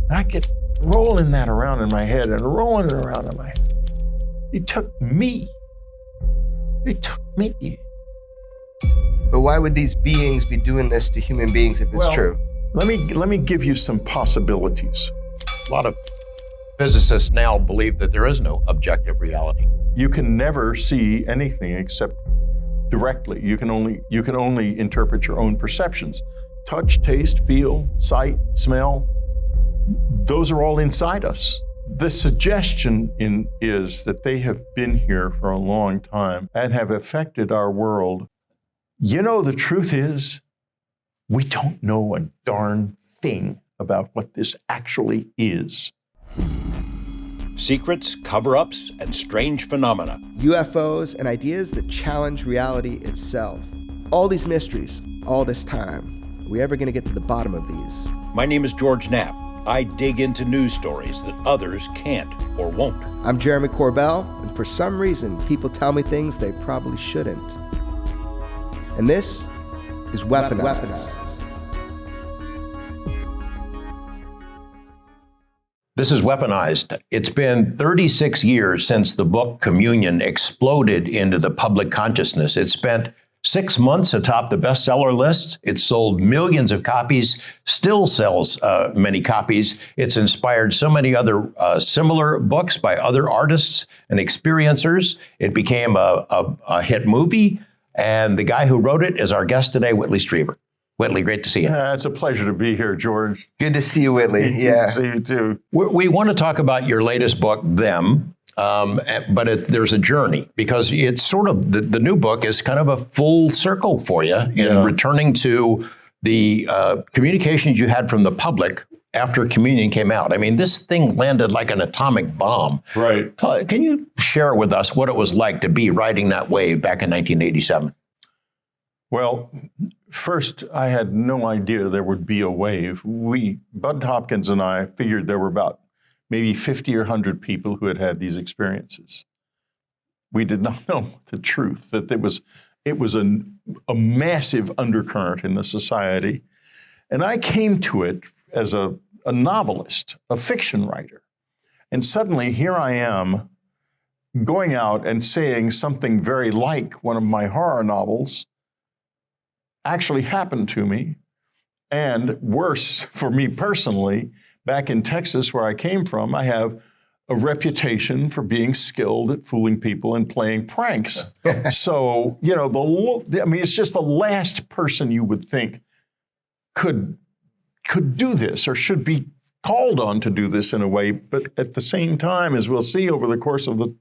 And I kept rolling that around in my head and rolling it around in my head. He took me. He took me. But why would these beings be doing this to human beings if it's true? Let me give you some possibilities. A lot of physicists now believe that there is no objective reality. You can never see anything except directly. You can only interpret your own perceptions. Touch, taste, feel, sight, smell, those are all inside us. The suggestion is that they have been here for a long time and have affected our world. You know, the truth is, we don't know a darn thing about what this actually is. Secrets, cover-ups, and strange phenomena. UFOs and ideas that challenge reality itself. All these mysteries, all this time. Are we ever going to get to the bottom of these? My name is George Knapp. I dig into news stories that others can't or won't. I'm Jeremy Corbell, and for some reason, people tell me things they probably shouldn't. And this is Weaponized. This is Weaponized. It's been 36 years since the book Communion exploded into the public consciousness. It spent 6 months atop the bestseller list. It sold millions of copies, still sells many copies. It's inspired so many other similar books by other artists and experiencers. It became a hit movie, and the guy who wrote it is our guest today, Whitley Strieber. Whitley, great to see you. It's a pleasure to be here, George. Good to see you, Whitley. Yeah. Good to see you too. We want to talk about your latest book, Them. But there's a journey, because it's sort of, the new book is kind of a full circle for you in returning to the communications you had from the public after Communion came out. I mean, this thing landed like an atomic bomb. Right. Can you share with us what it was like to be riding that wave back in 1987? Well, first, I had no idea there would be a wave. Bud Hopkins and I figured there were about maybe 50 or 100 people who had had these experiences. We did not know the truth, that it was a massive undercurrent in the society. And I came to it as a novelist, a fiction writer. And suddenly here I am going out and saying something very like one of my horror novels actually happened to me. And worse for me personally, back in Texas, where I came from, I have a reputation for being skilled at fooling people and playing pranks. So, you know, it's just the last person you would think could do this or should be called on to do this in a way. But at the same time, as we'll see over the course of the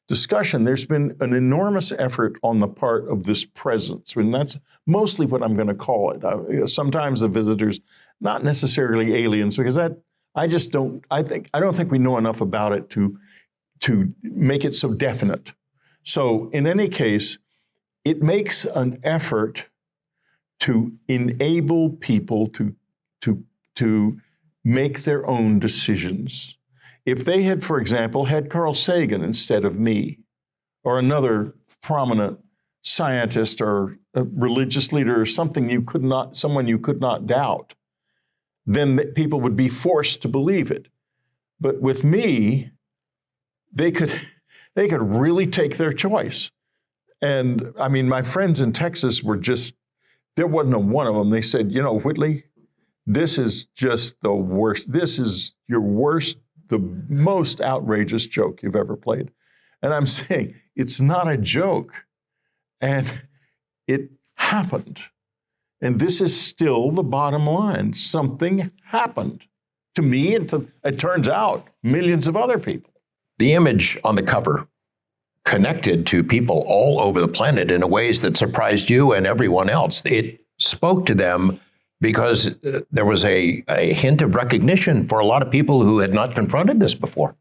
discussion, there's been an enormous effort on the part of this presence, and that's mostly what I'm going to call it. Sometimes the visitors, not necessarily aliens, because I don't think we know enough about it to make it so definite. So in any case, it makes an effort to enable people to make their own decisions. If they had, for example, had Carl Sagan instead of me, or another prominent scientist or a religious leader, or someone you could not doubt, then people would be forced to believe it. But with me, they could really take their choice. And I mean, my friends in Texas were there wasn't a one of them. They said, you know, Whitley, this is just the worst. This is your worst, the most outrageous joke you've ever played. And I'm saying, it's not a joke. And it happened. And this is still the bottom line. Something happened to me and it turns out, millions of other people. The image on the cover connected to people all over the planet in ways that surprised you and everyone else. It spoke to them because there was a hint of recognition for a lot of people who had not confronted this before.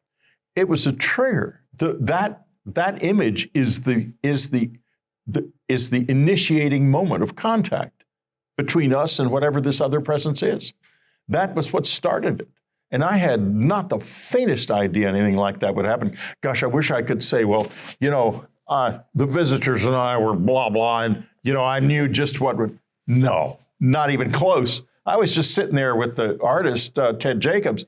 It was a trigger. That image is the initiating moment of contact between us and whatever this other presence is. That was what started it. And I had not the faintest idea anything like that would happen. Gosh, I wish I could say, well, you know, the visitors and I were blah, blah, and, you know, I knew just what would. No, not even close. I was just sitting there with the artist, Ted Jacobs,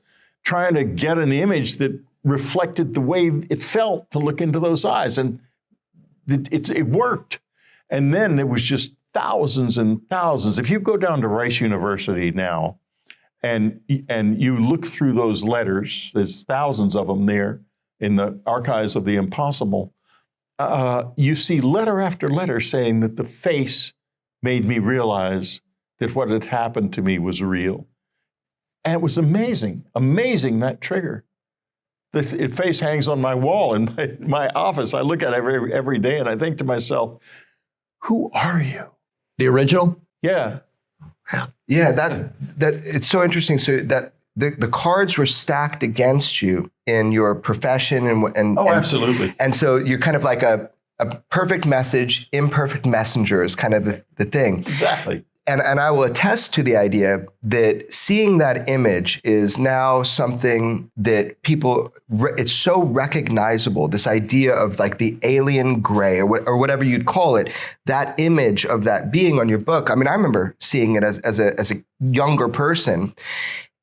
trying to get an image that reflected the way it felt to look into those eyes. And it worked. And then there was just thousands and thousands. If you go down to Rice University now and you look through those letters, there's thousands of them there in the archives of the impossible, you see letter after letter saying that the face made me realize that what had happened to me was real. And it was amazing, that trigger. The face hangs on my wall in my office. I look at it every day and I think to myself, who are you? The original? Yeah. Yeah, that it's so interesting. So that the cards were stacked against you in your profession and absolutely. And so you're kind of like a perfect message, imperfect messenger is kind of the thing. Exactly. And I will attest to the idea that seeing that image is now something that people, it's so recognizable, this idea of like the alien gray or whatever you'd call it, that image of that being on your book. I mean, I remember seeing it as a younger person.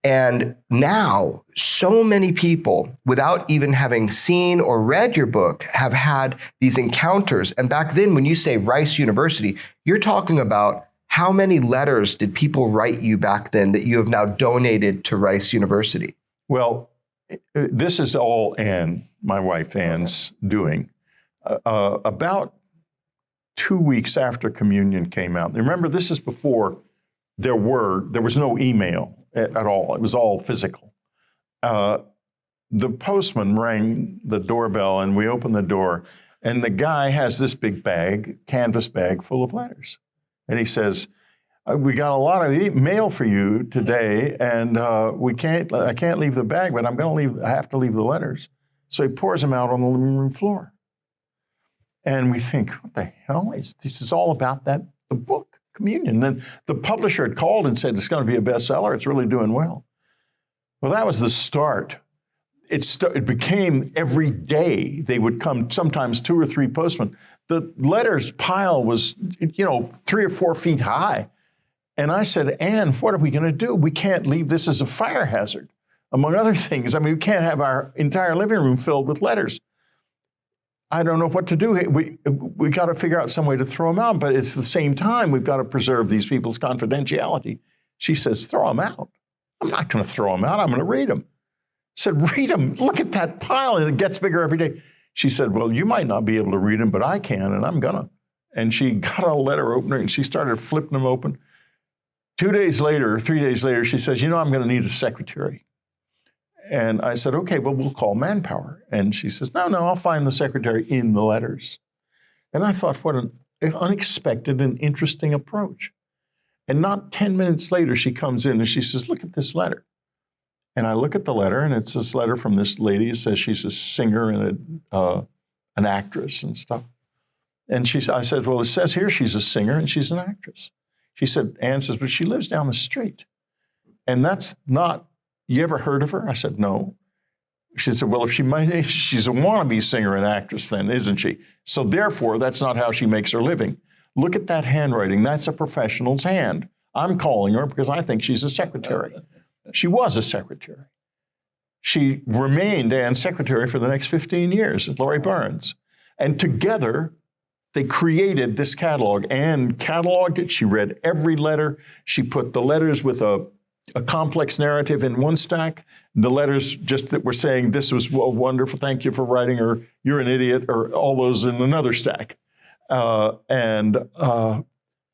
And now so many people, without even having seen or read your book, have had these encounters. And back then, when you say Rice University, you're talking about how many letters did people write you back then that you have now donated to Rice University? Well, this is all Anne, my wife Anne's doing. About 2 weeks after communion came out. Remember, this is before there was no email at all. It was all physical. The postman rang the doorbell and we opened the door and the guy has this big bag, canvas bag full of letters. And he says, we got a lot of mail for you today, and I can't leave the bag, but I have to leave the letters. So he pours them out on the living room floor. And we think, what the hell? This is all about the book, Communion. And then the publisher had called and said, it's going to be a bestseller. It's really doing well. Well, that was the start. It became every day they would come, sometimes 2 or 3 postmen. The letters pile was, 3 or 4 feet high. And I said, Anne, what are we going to do? We can't leave this as a fire hazard, among other things. I mean, we can't have our entire living room filled with letters. I don't know what to do. We got to figure out some way to throw them out, but it's the same time we've got to preserve these people's confidentiality. She says, throw them out. I'm not going to throw them out. I'm going to read them. I said, read them. Look at that pile, and it gets bigger every day. She said, well, you might not be able to read them, but I can, and I'm gonna. And she got a letter opener, and she started flipping them open. 3 days later, she says, I'm gonna need a secretary. And I said, okay, well, we'll call manpower. And she says, no, I'll find the secretary in the letters. And I thought, what an unexpected and interesting approach. And not 10 minutes later, she comes in and she says, look at this letter. And I look at the letter, and it's this letter from this lady. It says she's a singer and an actress and stuff. And I said, well, it says here she's a singer and she's an actress. She said, Anne says, but she lives down the street. And that's not, you ever heard of her? I said, no. She said, well, she's a wannabe singer and actress then, isn't she? So therefore, that's not how she makes her living. Look at that handwriting. That's a professional's hand. I'm calling her because I think she's a secretary. She was a secretary. She remained Anne's secretary for the next 15 years at Laurie Burns. And together, they created this catalog. Anne cataloged it. She read every letter. She put the letters with a complex narrative in one stack, the letters just that were saying, this was wonderful, thank you for writing, or you're an idiot, or all those in another stack. And the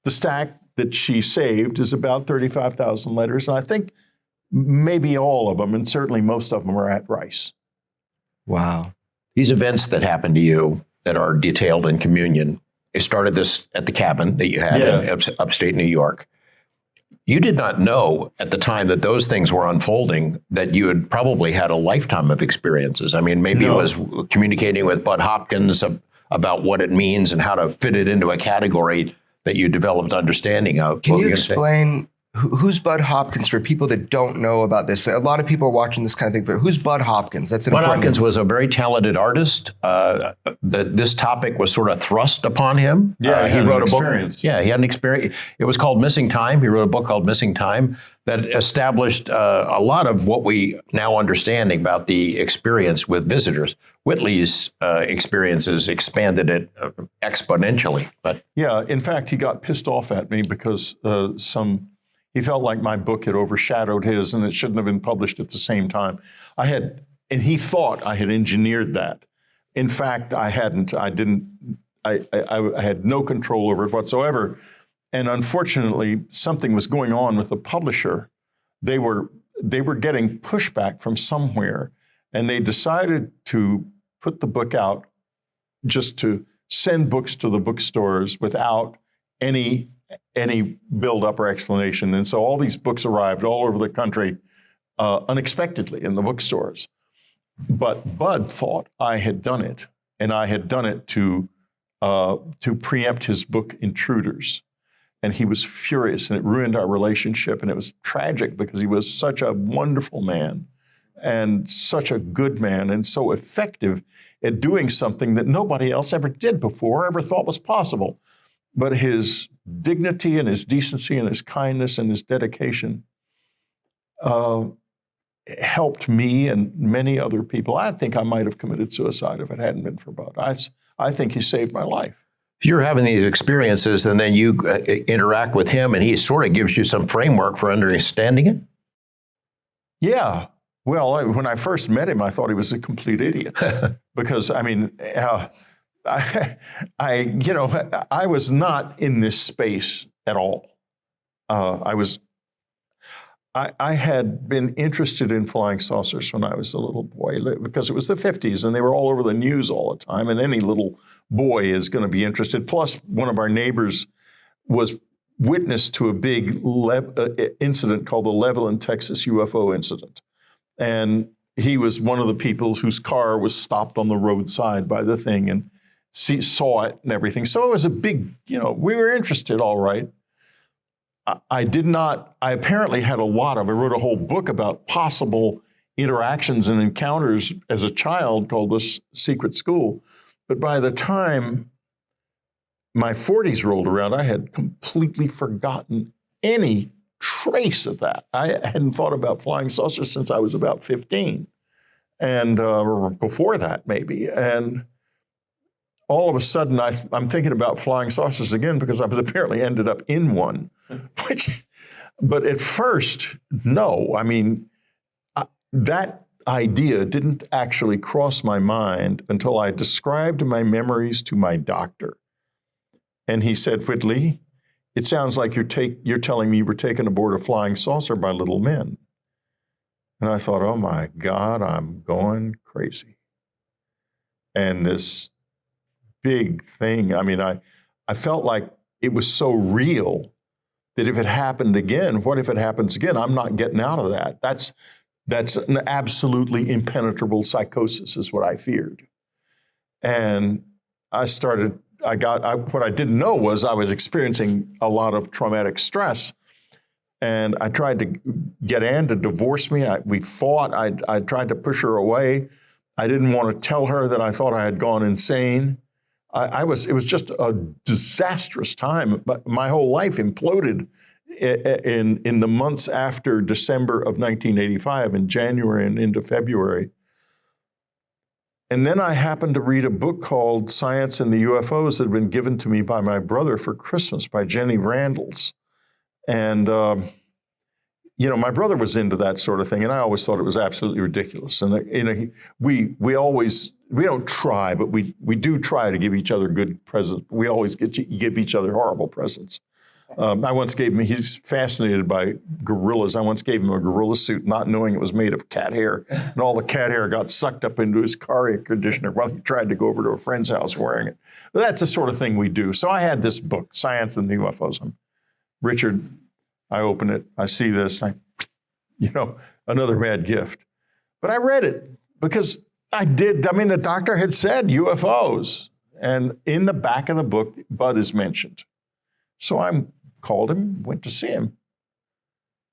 stack that she saved is about 35,000 letters. And I think maybe all of them, and certainly most of them, are at Rice. Wow. These events that happened to you that are detailed in Communion, it started this at the cabin that you had in upstate New York. You did not know at the time that those things were unfolding that you had probably had a lifetime of experiences. I mean, maybe it was communicating with Bud Hopkins about what it means and how to fit it into a category that you developed understanding of. Can you explain Who's Bud Hopkins for people that don't know about this? A lot of people are watching this kind of thing. But who's Bud Hopkins? That's an Bud important. Hopkins was a very talented artist. This topic was sort of thrust upon him. Yeah, he wrote a book. Yeah, he had an experience. It was called Missing Time. He wrote a book called Missing Time that established a lot of what we now understand about the experience with visitors. Whitley's experiences expanded it exponentially. But yeah, in fact, he got pissed off at me because he felt like my book had overshadowed his and it shouldn't have been published at the same time. And he thought I had engineered that. In fact, I hadn't. I had no control over it whatsoever. And unfortunately, something was going on with the publisher. They were getting pushback from somewhere, and they decided to put the book out just to send books to the bookstores without any build-up or explanation. And so all these books arrived all over the country unexpectedly in the bookstores. But Bud thought I had done it, and I had done it to preempt his book Intruders. And he was furious, and it ruined our relationship. And it was tragic because he was such a wonderful man and such a good man and so effective at doing something that nobody else ever did before, ever thought was possible. But his dignity and his decency and his kindness and his dedication helped me and many other people. I think I might have committed suicide if it hadn't been for Bud. I think he saved my life. You're having these experiences, and then you interact with him, and he sort of gives you some framework for understanding it? Yeah. Well, when I first met him, I thought he was a complete idiot. Because, I mean, I was not in this space at all. I had been interested in flying saucers when I was a little boy because it was the 50s and they were all over the news all the time, and any little boy is going to be interested. Plus, one of our neighbors was witness to a big incident called the Levelland, Texas UFO incident. And he was one of the people whose car was stopped on the roadside by the thing and saw it and everything. So it was a big, we were interested, all right. I apparently had I wrote a whole book about possible interactions and encounters as a child called The Secret School. But by the time my 40s rolled around, I had completely forgotten any trace of that. I hadn't thought about flying saucers since I was about 15, and or before that maybe. And all of a sudden, I'm thinking about flying saucers again because I was apparently ended up in one. But at first, no. I mean, that idea didn't actually cross my mind until I described my memories to my doctor. And he said, Whitley, it sounds like you're telling me you were taken aboard a flying saucer by little men. And I thought, oh my God, I'm going crazy. And this big thing, I mean, I felt like it was so real that if it happened again, what if it happens again? I'm not getting out of that. That's an absolutely impenetrable psychosis is what I feared. And what I didn't know was I was experiencing a lot of traumatic stress. And I tried to get Ann to divorce me. We fought. I tried to push her away. I didn't want to tell her that I thought I had gone insane. It was just a disastrous time. But my whole life imploded in the months after December of 1985, in January and into February. And then I happened to read a book called Science and the UFOs that had been given to me by my brother for Christmas by Jenny Randles. And, my brother was into that sort of thing, and I always thought it was absolutely ridiculous. And, we don't try, but we do try to give each other good presents. We always give each other horrible presents. He's fascinated by gorillas. I once gave him a gorilla suit, not knowing it was made of cat hair. And all the cat hair got sucked up into his car air conditioner while he tried to go over to a friend's house wearing it. But that's the sort of thing we do. So I had this book, Science and the UFOs. Richard, I open it, I see this, another bad gift. But I read it because the doctor had said UFOs. And in the back of the book, Bud is mentioned. So I called him, went to see him.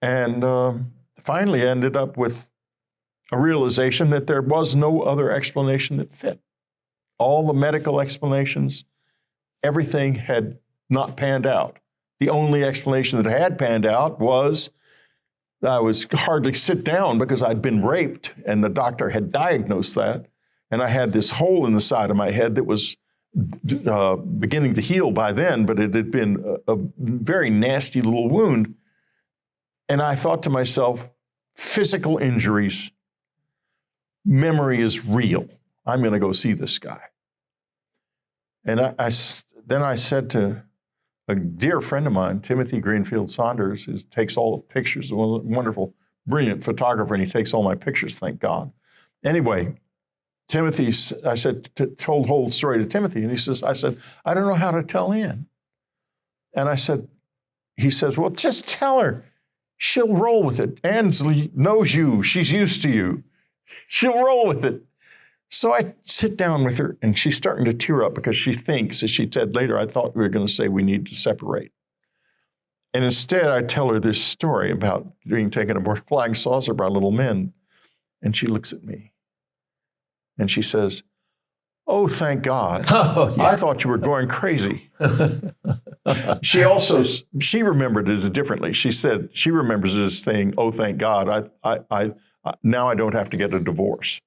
And finally ended up with a realization that there was no other explanation that fit. All the medical explanations, everything had not panned out. The only explanation that had panned out was I was hardly sit down because I'd been raped, and the doctor had diagnosed that. And I had this hole in the side of my head that was beginning to heal by then, but it had been a very nasty little wound. And I thought to myself, physical injuries, memory is real. I'm going to go see this guy. And then I said to a dear friend of mine, Timothy Greenfield Saunders, who takes all the pictures, a wonderful, brilliant photographer, and he takes all my pictures, thank God. Anyway, Timothy, I said, told the whole story to Timothy, and I said, I don't know how to tell Ann. And he says, well, just tell her. She'll roll with it. Ann knows you. She's used to you. She'll roll with it. So I sit down with her, and she's starting to tear up because she thinks, as she said later, I thought we were going to say we need to separate. And instead, I tell her this story about being taken aboard a flying saucer by little men. And she looks at me, and she says, oh, thank God. Oh, yeah. I thought you were going crazy. She remembered it differently. She said she remembers it as saying, oh, thank God. I now I don't have to get a divorce.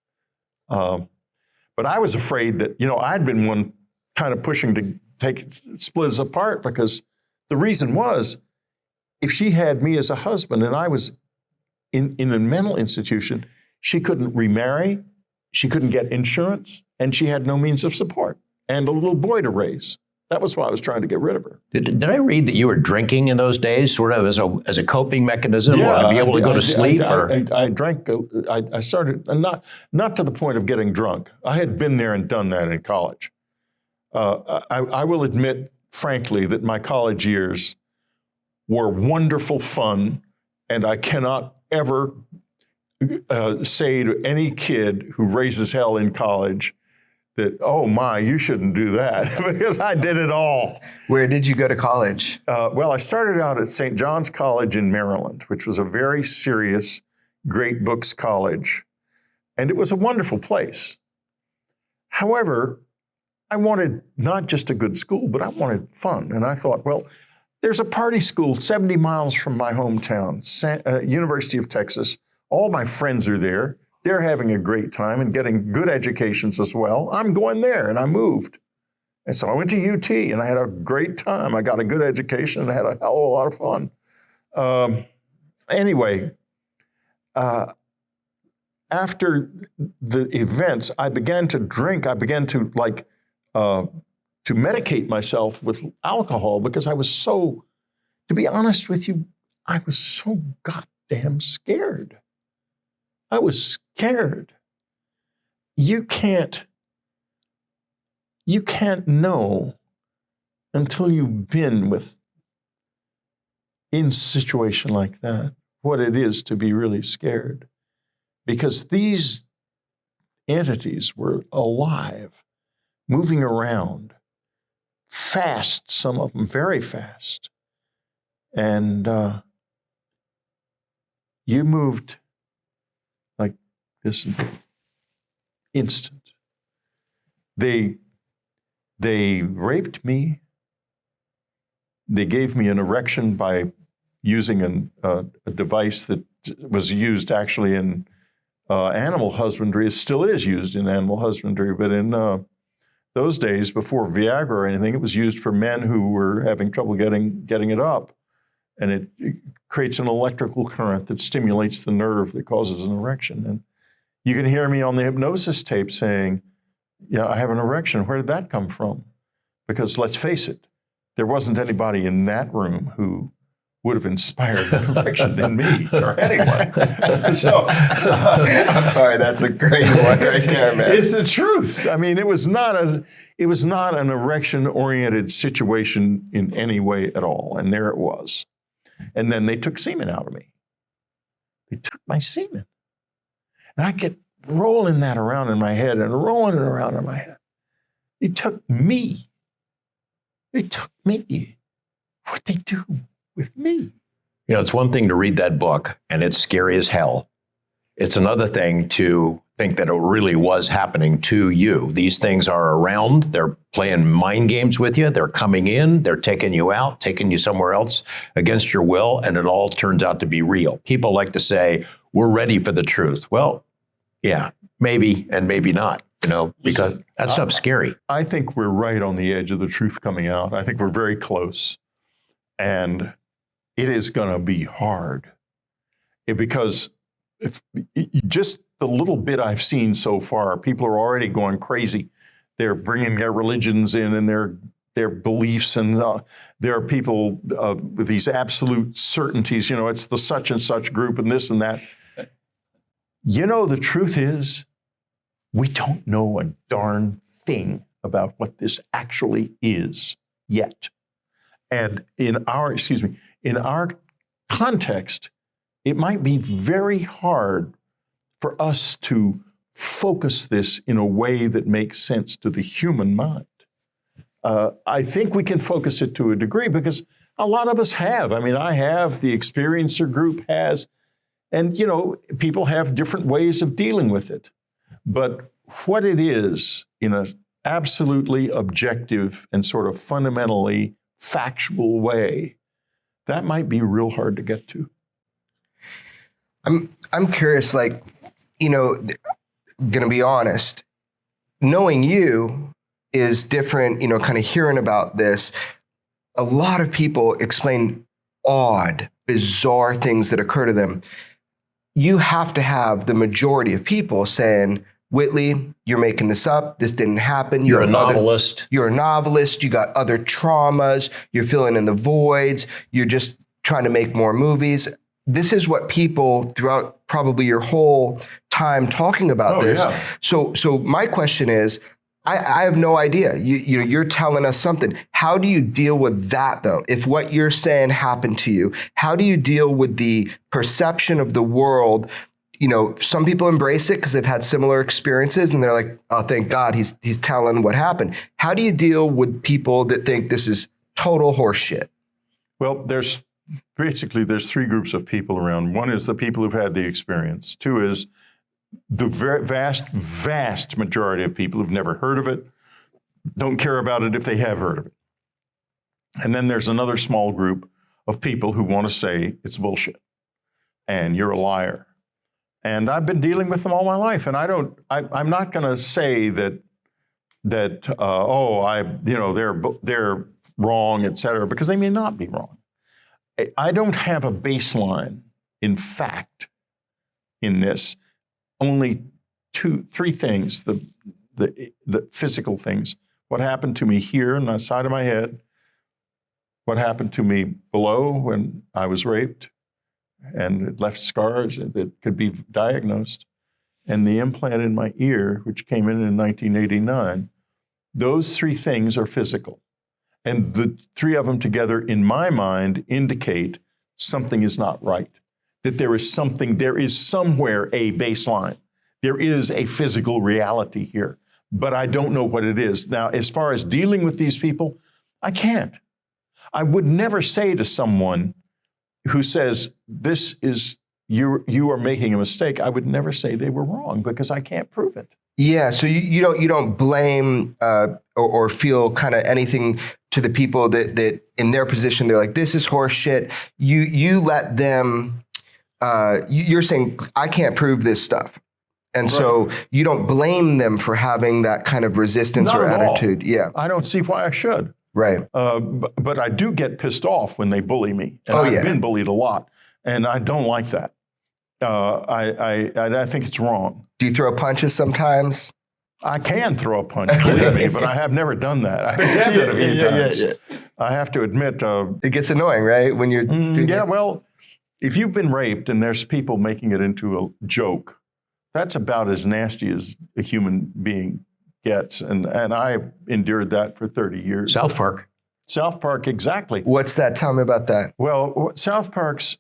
But I was afraid that, I'd been one kind of pushing to split us apart, because the reason was, if she had me as a husband and I was in a mental institution, she couldn't remarry, she couldn't get insurance, and she had no means of support and a little boy to raise. That was why I was trying to get rid of her. Did I read that you were drinking in those days, sort of as a coping mechanism, or to be able to go to sleep? I drank. I started not to the point of getting drunk. I had been there and done that in college. I will admit, frankly, that my college years were wonderful fun, and I cannot ever say to any kid who raises hell in college that, oh my, you shouldn't do that, because I did it all. Where did you go to college? Well, I started out at St. John's College in Maryland, which was a very serious, great books college, and it was a wonderful place. However, I wanted not just a good school, but I wanted fun. And I thought, well, there's a party school 70 miles from my hometown, University of Texas. All my friends are there. They're having a great time and getting good educations as well. I'm going there, and I moved. And so I went to UT, and I had a great time. I got a good education, and I had a hell of a lot of fun. Anyway, after the events, I began to drink. I began to medicate myself with alcohol, because I was so, to be honest with you, I was so goddamn scared. I was scared. You can't know until you've been in a situation like that what it is to be really scared. Because these entities were alive, moving around, fast, some of them very fast. And you moved like this instant. They raped me. They gave me an erection by using a device that was used actually in animal husbandry. It still is used in animal husbandry, but in those days, before Viagra or anything, it was used for men who were having trouble getting it up. And it creates an electrical current that stimulates the nerve that causes an erection. And you can hear me on the hypnosis tape saying, yeah, I have an erection. Where did that come from? Because let's face it, there wasn't anybody in that room who would have inspired an erection in me or anyone. So I'm sorry, that's a great one right there, man. It's the truth. I mean, it was not an erection-oriented situation in any way at all. And there it was. And then they took semen out of me. They took my semen. And I get rolling that around in my head and rolling it around in my head. They took me. They took me. What'd they do with me? You know, it's one thing to read that book and it's scary as hell. It's another thing to think that it really was happening to you. These things are around. They're playing mind games with you. They're coming in. They're taking you out, taking you somewhere else against your will. And it all turns out to be real. People like to say, we're ready for the truth. Well, yeah, maybe and maybe not, you know, because that stuff's scary. I think we're right on the edge of the truth coming out. I think we're very close. And it is going to be hard. Because just the little bit I've seen so far, people are already going crazy. They're bringing their religions in and their beliefs, and there are people with these absolute certainties. You know, it's the such and such group and this and that. You know, the truth is, we don't know a darn thing about what this actually is yet. And in our context, it might be very hard for us to focus this in a way that makes sense to the human mind. I think we can focus it to a degree because a lot of us have. I mean, I have, the experiencer group has, and, you know, people have different ways of dealing with it. But what it is in an absolutely objective and sort of fundamentally factual way, that might be real hard to get to. I'm curious, like, you know, gonna be honest, knowing you is different, you know, kind of hearing about this. A lot of people explain odd, bizarre things that occur to them. You have to have the majority of people saying, Whitley, you're making this up. This didn't happen. You're a novelist. You're a novelist. You got other traumas. You're filling in the voids. You're just trying to make more movies. This is what people throughout probably your whole time talking about this. Yeah. So my question is, I have no idea. You're telling us something. How do you deal with that, though? If what you're saying happened to you, how do you deal with the perception of the world? You know, some people embrace it because they've had similar experiences and they're like, oh, thank God he's telling what happened. How do you deal with people that think this is total horseshit? Well, there's three groups of people around. One is the people who've had the experience. Two is the vast majority of people who've never heard of it, don't care about it if they have heard of it. And then there's another small group of people who want to say it's bullshit and you're a liar. And I've been dealing with them all my life. And I'm not going to say that they're wrong, et cetera, because they may not be wrong. I don't have a baseline, in fact, in this. Only three things, the physical things. What happened to me here on the side of my head, what happened to me below when I was raped, and it left scars that could be diagnosed, and the implant in my ear, which came in 1989. Those three things are physical. And the three of them together, in my mind, indicate something is not right. That there is somewhere a baseline. There is a physical reality here, but I don't know what it is. Now, as far as dealing with these people, I can't. I would never say to someone who says, you are making a mistake, I would never say they were wrong because I can't prove it. Yeah, so you don't blame or feel kind of anything to the people that in their position, they're like, this is horse shit. You let them, you're saying, I can't prove this stuff. And right. So you don't blame them for having that kind of resistance Not or at attitude. All. Yeah. I don't see why I should. Right. But I do get pissed off when they bully me. And I've been bullied a lot. And I don't like that. I think it's wrong. Do you throw punches sometimes? I can throw a punch, believe me, but I have never done that. I've been tempted a few times. Yeah. I have to admit. It gets annoying, right? When you're doing that? Well, if you've been raped and there's people making it into a joke, that's about as nasty as a human being gets. And I've endured that for 30 years. South Park, exactly. What's that? Tell me about that. Well, South Park's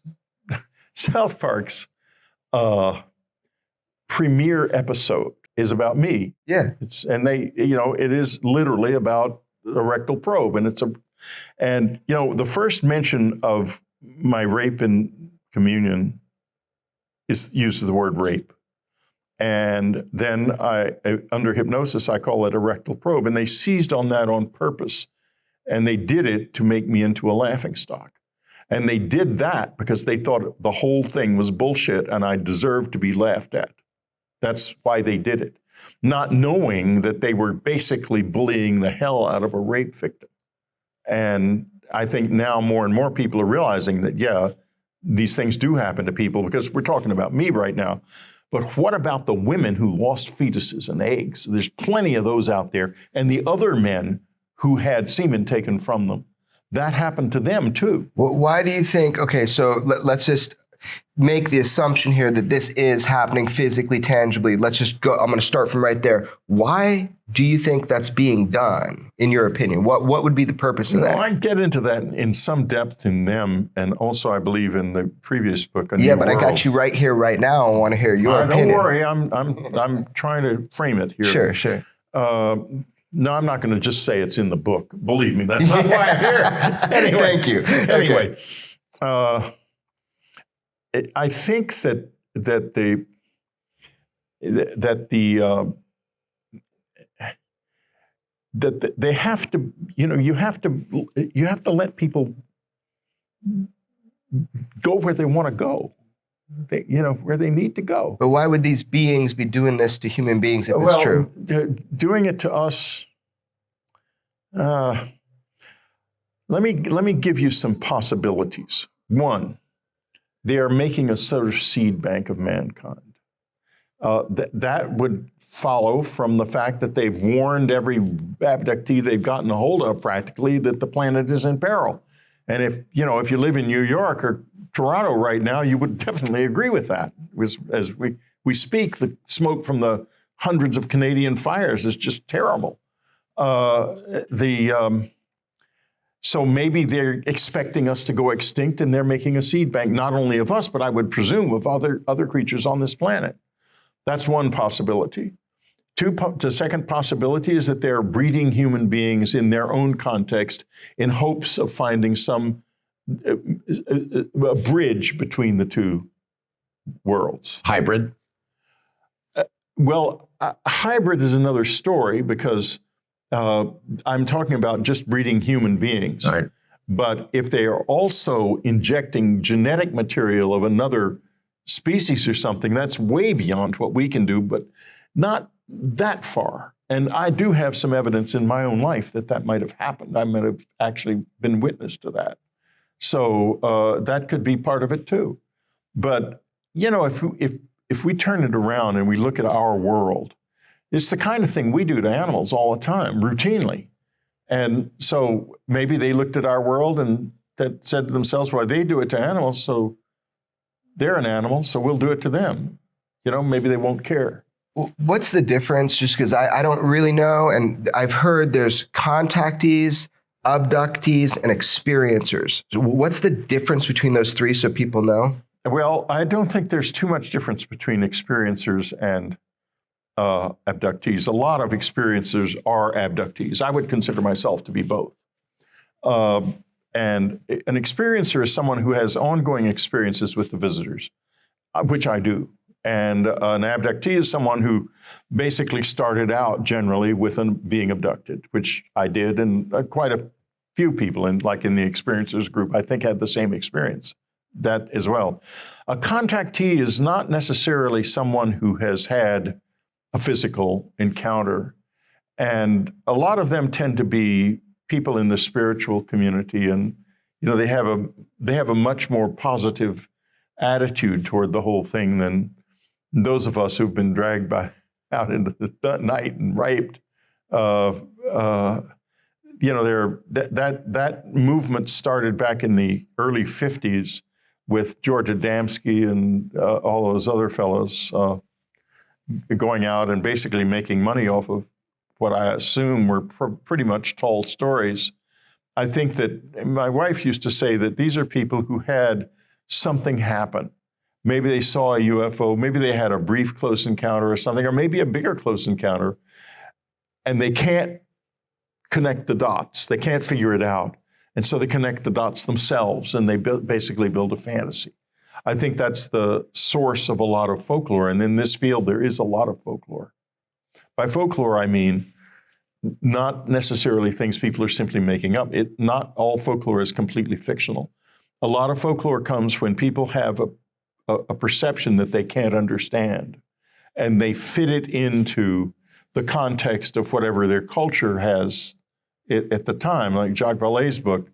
premiere episode is about me. Yeah. It is literally about a rectal probe, and the first mention of my rape in communion uses the word rape. And then under hypnosis, I call it a rectal probe. And they seized on that on purpose. And they did it to make me into a laughingstock. And they did that because they thought the whole thing was bullshit and I deserved to be laughed at. That's why they did it. Not knowing that they were basically bullying the hell out of a rape victim. And I think now more and more people are realizing that, yeah, these things do happen to people, because we're talking about me right now. But what about the women who lost fetuses and eggs? There's plenty of those out there. And the other men who had semen taken from them. That happened to them too. Well, why do you think, okay, so let's just make the assumption here that this is happening physically, tangibly. Let's just go, I'm going to start from right there. Why do you think that's being done, in your opinion? What would be the purpose of that? Well, I get into that in some depth in them, and also I believe in the previous book, A New Yeah, but World. I got you right here, right now. I want to hear your opinion. Don't worry, I'm trying to frame it here. Sure. No, I'm not going to just say it's in the book. Believe me, that's not why I'm here. Anyway, Thank you. Anyway, I think that they have to, you have to let people go where they want to go. Where they need to go. But why would these beings be doing this to human beings if it's true? They're doing it to us. Let me give you some possibilities. One, they are making a sort of seed bank of mankind. That would follow from the fact that they've warned every abductee they've gotten a hold of practically that the planet is in peril. And if you live in New York or Toronto right now, you would definitely agree with that. As we speak, the smoke from the hundreds of Canadian fires is just terrible. So maybe they're expecting us to go extinct, and they're making a seed bank, not only of us, but I would presume of other creatures on this planet. That's one possibility. The second possibility is that they're breeding human beings in their own context in hopes of finding some a bridge between the two worlds. Hybrid? Hybrid is another story, because I'm talking about just breeding human beings. Right. But if they are also injecting genetic material of another species or something, that's way beyond what we can do, but not that far. And I do have some evidence in my own life that might have happened. I might have actually been witness to that. So that could be part of it too. But, if we turn it around and we look at our world, it's the kind of thing we do to animals all the time, routinely. And so maybe they looked at our world and that said to themselves, well, they do it to animals, so they're an animal, so we'll do it to them. Maybe they won't care. What's the difference? Just because I don't really know. And I've heard there's contactees, abductees, and experiencers. What's the difference between those three, so people know? Well, I don't think there's too much difference between experiencers and abductees. A lot of experiencers are abductees. I would consider myself to be both. And an experiencer is someone who has ongoing experiences with the visitors, which I do. And an abductee is someone who basically started out generally with being abducted, which I did, and quite a few people in the experiencers group, I think, had the same experience, that as well. A contactee is not necessarily someone who has had a physical encounter, and a lot of them tend to be people in the spiritual community, and they have a much more positive attitude toward the whole thing than those of us who've been dragged out into the night and raped. That movement started back in the early 50s with George Adamski and all those other fellows going out and basically making money off of what I assume were pretty much tall stories. I think that my wife used to say that these are people who had something happen. Maybe they saw a UFO, maybe they had a brief close encounter or something, or maybe a bigger close encounter, and they can't connect the dots. They can't figure it out. And so they connect the dots themselves, and they basically build a fantasy. I think that's the source of a lot of folklore. And in this field, there is a lot of folklore. By folklore, I mean not necessarily things people are simply making up. Not all folklore is completely fictional. A lot of folklore comes when people have a perception that they can't understand, and they fit it into the context of whatever their culture has at the time. Like Jacques Vallée's book,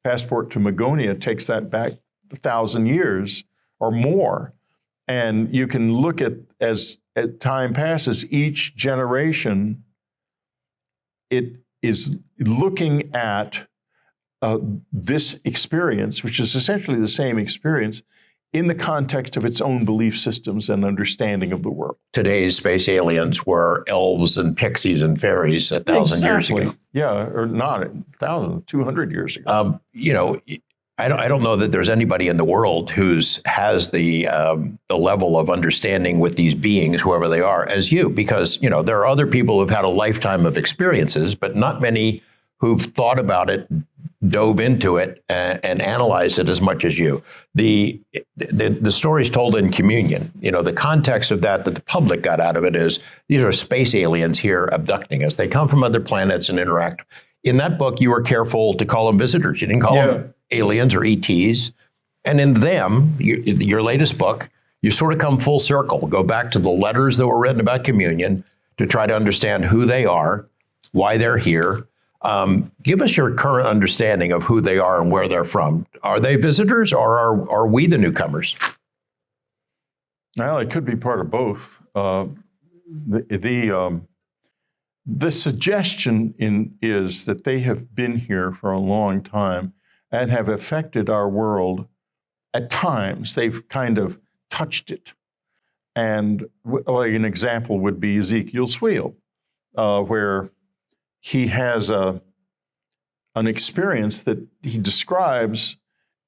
Passport to Magonia, takes that back 1,000 years or more. And you can look at, as time passes, each generation, it is looking at this experience, which is essentially the same experience, in the context of its own belief systems and understanding of the world. Today's space aliens were elves and pixies and fairies 1,000 years ago. Yeah, or not 1,000, 200 years ago. I don't know that there's anybody in the world has the level of understanding with these beings, whoever they are, as you, because there are other people who've had a lifetime of experiences, but not many who've thought about it, dove into it, and analyzed it as much as you. The stories told in Communion, the context of that the public got out of it is these are space aliens here abducting us. They come from other planets and interact. In that book, you were careful to call them visitors. You didn't call them aliens or ETs. And in them, your latest book, you sort of come full circle, go back to the letters that were written about Communion to try to understand who they are, why they're here. Give us your current understanding of who they are and where they're from. Are they visitors, or are we the newcomers? Well, it could be part of both. The suggestion is that they have been here for a long time and have affected our world at times. They've kind of touched it. And an example would be Ezekiel's wheel, where he has an experience that he describes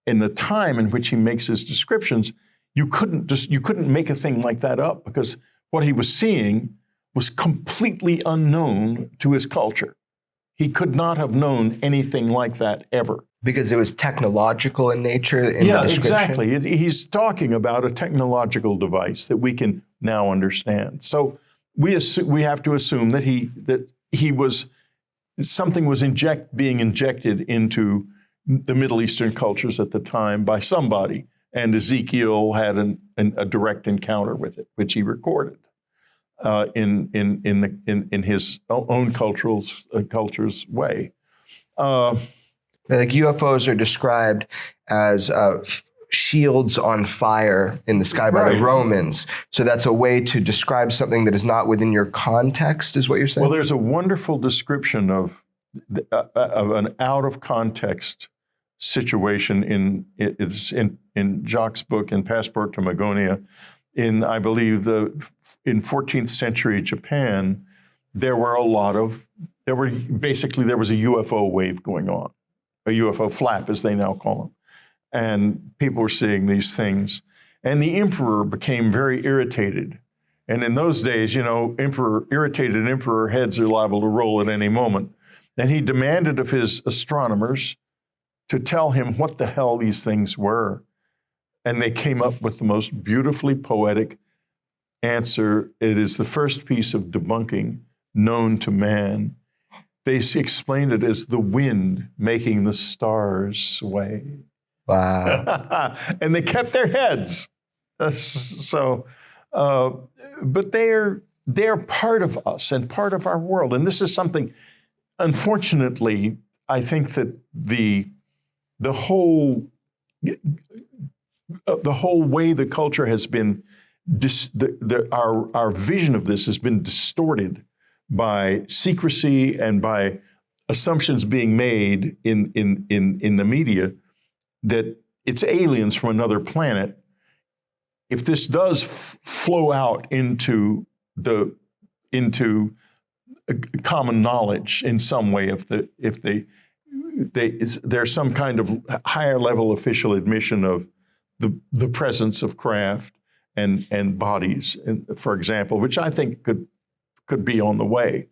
in the time in which he makes his descriptions. You couldn't make a thing like that up, because what he was seeing was completely unknown to his culture. He could not have known anything like that ever. Because it was technological in nature in the description? Exactly. He's talking about a technological device that we can now understand. So we have to assume that something was being injected into the Middle Eastern cultures at the time by somebody, and Ezekiel had a direct encounter with it, which he recorded in his own culture's way. Like UFOs are described as shields on fire in the sky by the Romans. So that's a way to describe something that is not within your context, is what you're saying? Well, there's a wonderful description of an out of context situation in Jacques' book, in Passport to Magonia. I believe in 14th century Japan, there was a UFO wave going on, a UFO flap, as they now call them. And people were seeing these things. And the emperor became very irritated. And in those days, irritated emperor heads are liable to roll at any moment. And he demanded of his astronomers to tell him what the hell these things were. And they came up with the most beautifully poetic answer. It is the first piece of debunking known to man. They explained it as the wind making the stars sway. Wow. And they kept their heads. But they're part of us and part of our world. And this is something, unfortunately, I think that the whole way the culture has been, our vision of this has been distorted by secrecy and by assumptions being made in the media that it's aliens from another planet. If this does flow out into common knowledge in some way, if there's some kind of higher level official admission of the presence of craft and bodies, for example, which I think could be on the way.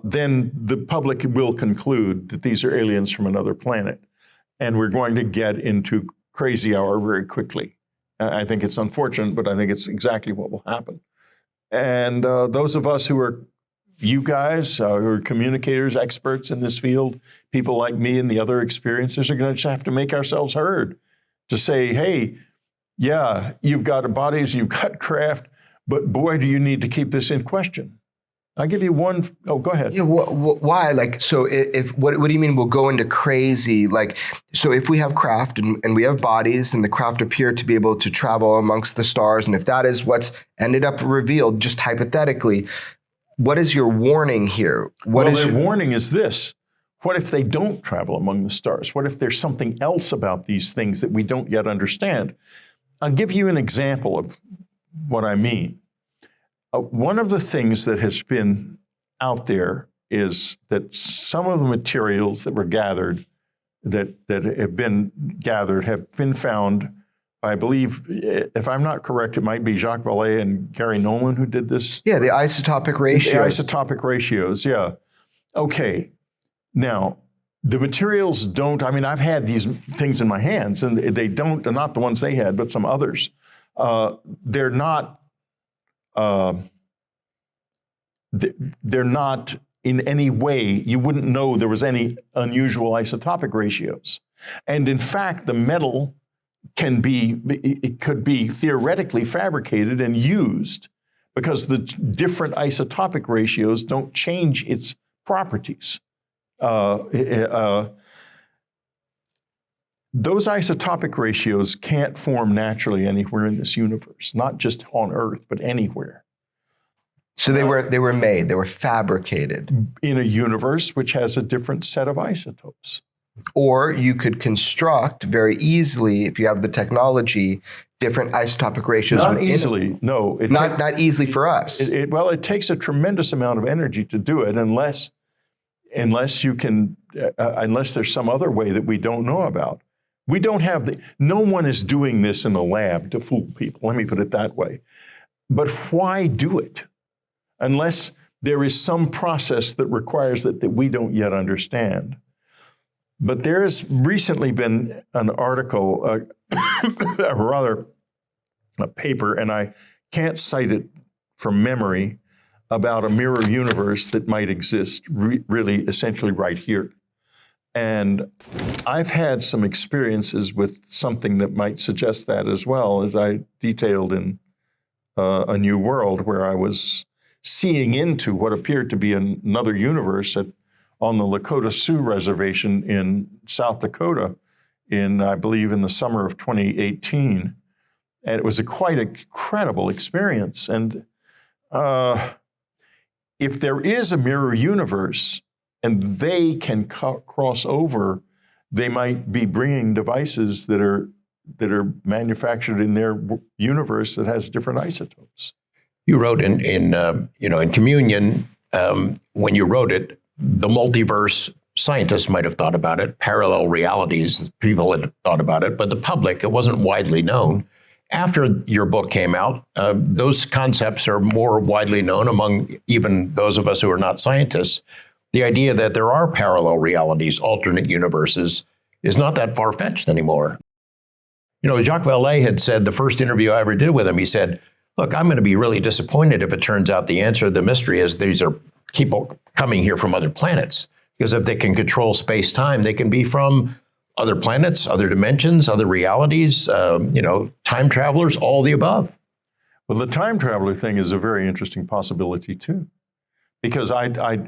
then the public will conclude that these are aliens from another planet. And we're going to get into crazy hour very quickly. I think it's unfortunate, but I think it's exactly what will happen. And those of us who are, you guys, who are communicators, experts in this field, people like me and the other experiencers are going to just have to make ourselves heard to say, hey, yeah, you've got bodies, you've got craft, but boy, do you need to keep this in question. I'll give you one. Oh, go ahead. Yeah, why? Like, so if what do you mean we'll go into crazy? Like, so if we have craft and we have bodies and the craft appear to be able to travel amongst the stars, and if that is what's ended up revealed, just hypothetically, what is your warning here? Their warning is this. What if they don't travel among the stars? What if there's something else about these things that we don't yet understand? I'll give you an example of what I mean. One of the things that has been out there is that some of the materials that were gathered, that have been found, I believe, if I'm not correct, it might be Jacques Vallée and Gary Nolan who did this. Yeah, the isotopic ratio. The isotopic ratios, yeah. Okay, now, the materials don't, I mean, I've had these things in my hands, and they're not the ones they had, but some others. They're not in any way, you wouldn't know there was any unusual isotopic ratios. And in fact, the metal could be theoretically fabricated and used because the different isotopic ratios don't change its properties. Those isotopic ratios can't form naturally anywhere in this universe, not just on Earth, but anywhere. So they were made, they were fabricated. In a universe which has a different set of isotopes. Or you could construct very easily, if you have the technology, different isotopic ratios. Not easily, no. Not easily for us. It takes a tremendous amount of energy to do it unless there's some other way that we don't know about. We don't have no one is doing this in a lab to fool people. Let me put it that way. But why do it? Unless there is some process that requires that we don't yet understand. But there has recently been an article, a paper, and I can't cite it from memory, about a mirror universe that might exist really essentially right here. And I've had some experiences with something that might suggest that as well, as I detailed in A New World, where I was seeing into what appeared to be another universe on the Lakota Sioux Reservation in South Dakota I believe, in the summer of 2018. And it was quite an incredible experience. And if there is a mirror universe and they can cross over, they might be bringing devices that are manufactured in their universe that has different isotopes. You wrote in Communion, when you wrote it, the multiverse, scientists might have thought about it, parallel realities, people had thought about it, but the public, it wasn't widely known. After your book came out, those concepts are more widely known among even those of us who are not scientists. The idea that there are parallel realities, alternate universes, is not that far-fetched anymore. You know, Jacques Vallée had said, the first interview I ever did with him, he said, look, I'm going to be really disappointed if it turns out the answer to the mystery is these are people coming here from other planets. Because if they can control space-time, they can be from other planets, other dimensions, other realities, time travelers, all the above. Well, the time traveler thing is a very interesting possibility too. Because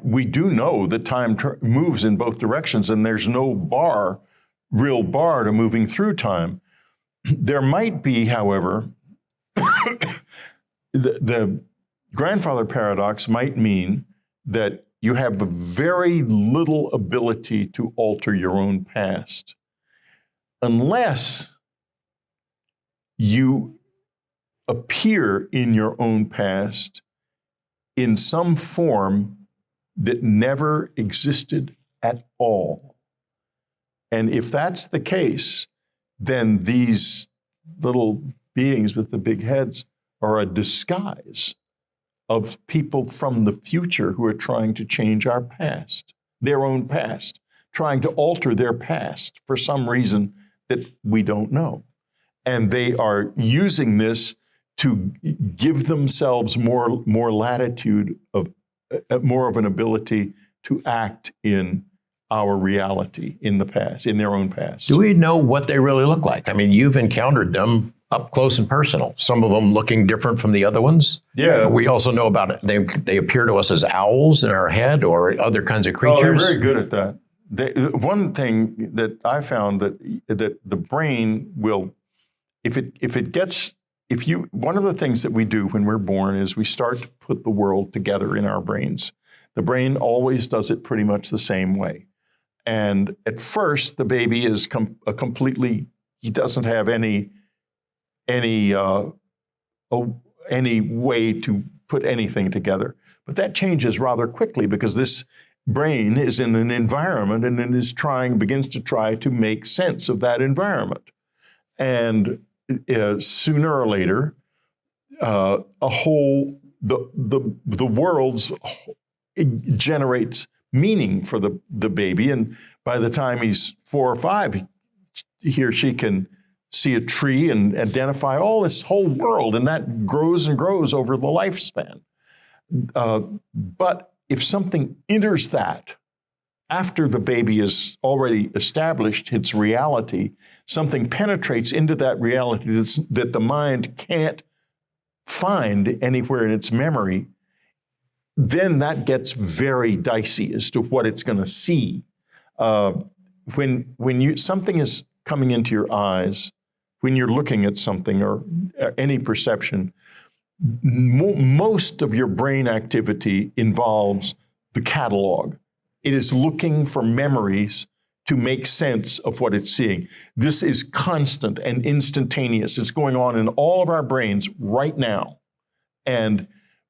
we do know that time moves in both directions and there's no real bar to moving through time. There might be, however, the grandfather paradox might mean that you have very little ability to alter your own past unless you appear in your own past in some form that never existed at all. And if that's the case, then these little beings with the big heads are a disguise of people from the future who are trying to change our past, their own past, trying to alter their past for some reason that we don't know. And they are using this to give themselves more latitude, of more of an ability to act in our reality in the past, in their own past. Do we know what they really look like? I mean, you've encountered them up close and personal. Some of them looking different from the other ones. Yeah. We also know about it. They appear to us as owls in our head or other kinds of creatures. Oh, they're very good at that. One thing that I found that the brain will, one of the things that we do when we're born is we start to put the world together in our brains. The brain always does it pretty much the same way. And at first, the baby is he doesn't have any way to put anything together. But that changes rather quickly because this brain is in an environment and it begins to try to make sense of that environment. And sooner or later, the world's generates meaning for the baby, and by the time he's 4 or 5, he or she can see a tree and identify all this whole world, and that grows and grows over the lifespan. But if something enters that after the baby is already established its reality, something penetrates into that reality that the mind can't find anywhere in its memory, then that gets very dicey as to what it's going to see. When something is coming into your eyes, when you're looking at something or any perception, most of your brain activity involves the catalog. It is looking for memories to make sense of what it's seeing. This is constant and instantaneous. It's going on in all of our brains right now.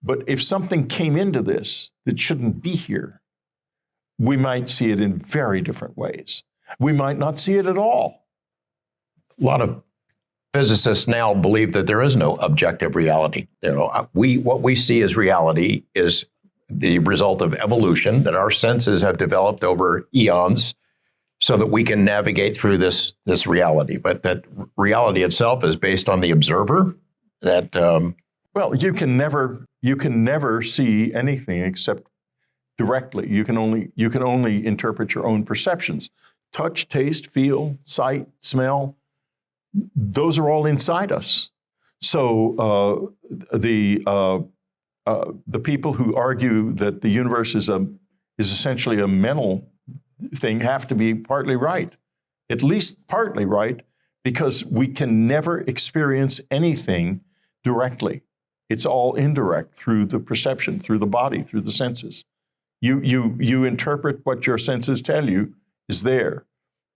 But if something came into this that shouldn't be here, we might see it in very different ways. We might not see it at all. A lot of physicists now believe that there is no objective reality. What we see as reality is the result of evolution, that our senses have developed over eons so that we can navigate through this reality. But that reality itself is based on the observer. Well, you can never see anything except directly. You can only interpret your own perceptions. Touch, taste, feel, sight, smell, those are all inside us. So the people who argue that the universe is essentially a mental thing have to be partly right, at least partly right, because we can never experience anything directly. It's all indirect through the perception, through the body, through the senses. You interpret what your senses tell you is there.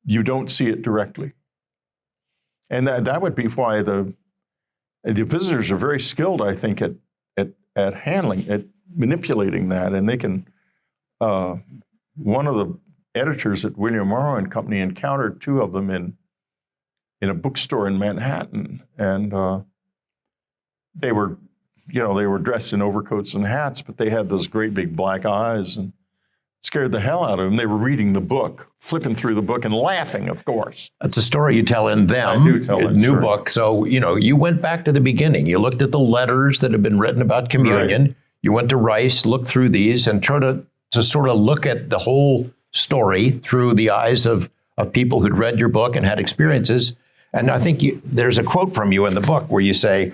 You don't see it directly. And that would be why the visitors are very skilled, I think, at handling, at manipulating that. And they can, one of the editors at William Morrow and Company encountered 2 of them in a bookstore in Manhattan. And they were dressed in overcoats and hats, but they had those great big black eyes and scared the hell out of them. They were reading the book, flipping through the book and laughing, of course. That's a story you tell in Them, I do tell that new story. book. So, you went back to the beginning. You looked at the letters that have been written about communion. Right. You went to Rice, looked through these, and tried to sort of look at the whole story through the eyes of people who'd read your book and had experiences. And I think there's a quote from you in the book where you say,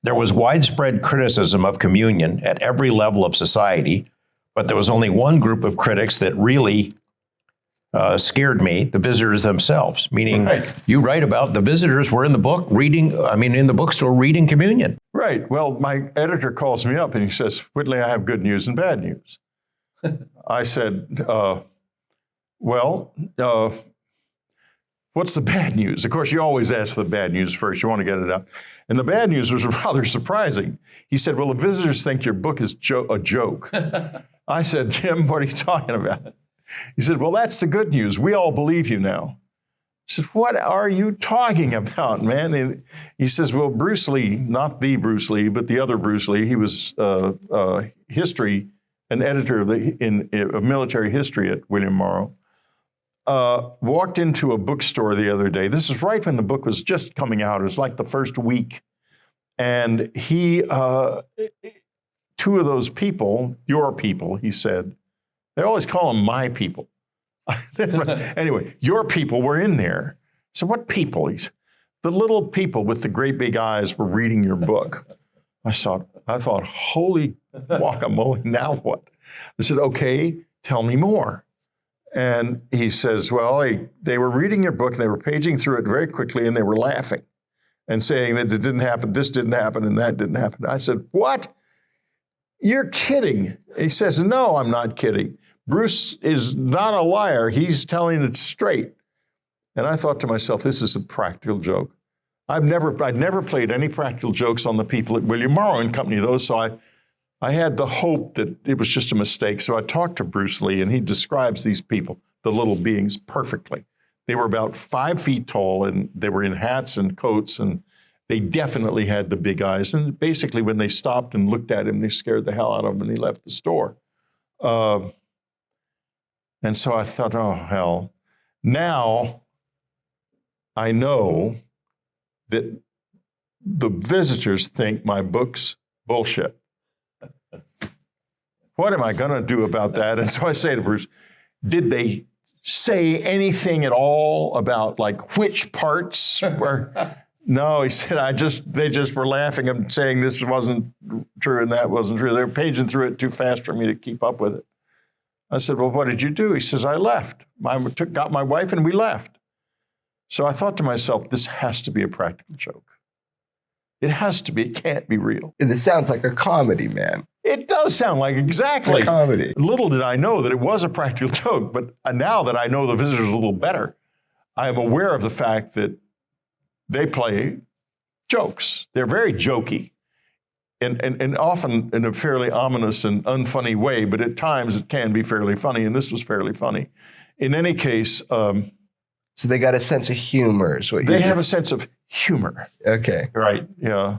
there was widespread criticism of communion at every level of society, but there was only one group of critics that really scared me, the visitors themselves, meaning You write about the visitors were in the bookstore reading communion. Right. Well, my editor calls me up and he says, Whitley, I have good news and bad news. I said, what's the bad news? Of course, you always ask for the bad news first. You want to get it out. And the bad news was rather surprising. He said, well, the visitors think your book is a joke. I said, Jim, what are you talking about? He said, well, that's the good news. We all believe you now. said, what are you talking about, man? And he says, well, Bruce Lee, not the Bruce Lee, but the other Bruce Lee, he was history, an editor of military history at William Morrow, walked into a bookstore the other day. This is right when the book was just coming out. It was like the first week. And he, two of those people, your people, he said, they always call them my people. Anyway, your people were in there. So what people? The little people with the great big eyes were reading your book. I thought, holy guacamole, now what? I said, okay, tell me more. And he says, well, they were reading your book, they were paging through it very quickly, and they were laughing and saying that it didn't happen, this didn't happen, and that didn't happen. I said, what? You're kidding. He says, no, I'm not kidding. Bruce is not a liar. He's telling it straight. And I thought to myself, this is a practical joke. I'd never played any practical jokes on the people at William Morrow and Company, though, so I had the hope that it was just a mistake. So I talked to Bruce Lee, and he describes these people, the little beings, perfectly. They were about 5 feet tall, and they were in hats and coats, and they definitely had the big eyes. And basically, when they stopped and looked at him, they scared the hell out of him, and he left the store. And so I thought, oh, hell. Now I know that the visitors think my book's bullshit. What am I going to do about that? And so I say to Bruce, did they say anything at all about like which parts were? No, he said, they just were laughing and saying this wasn't true and that wasn't true. They were paging through it too fast for me to keep up with it. I said, well, what did you do? He says, I left. Got my wife and we left. So I thought to myself, this has to be a practical joke. It has to be. It can't be real. This sounds like a comedy, man. It does sound like exactly a comedy. Little did I know that it was a practical joke, but now that I know the visitors a little better, I am aware of the fact that they play jokes. They're very jokey. And often in a fairly ominous and unfunny way, but at times it can be fairly funny, and this was fairly funny. In any case... so they got a sense of humor. Is what they have a sense of humor. Okay. Right, yeah.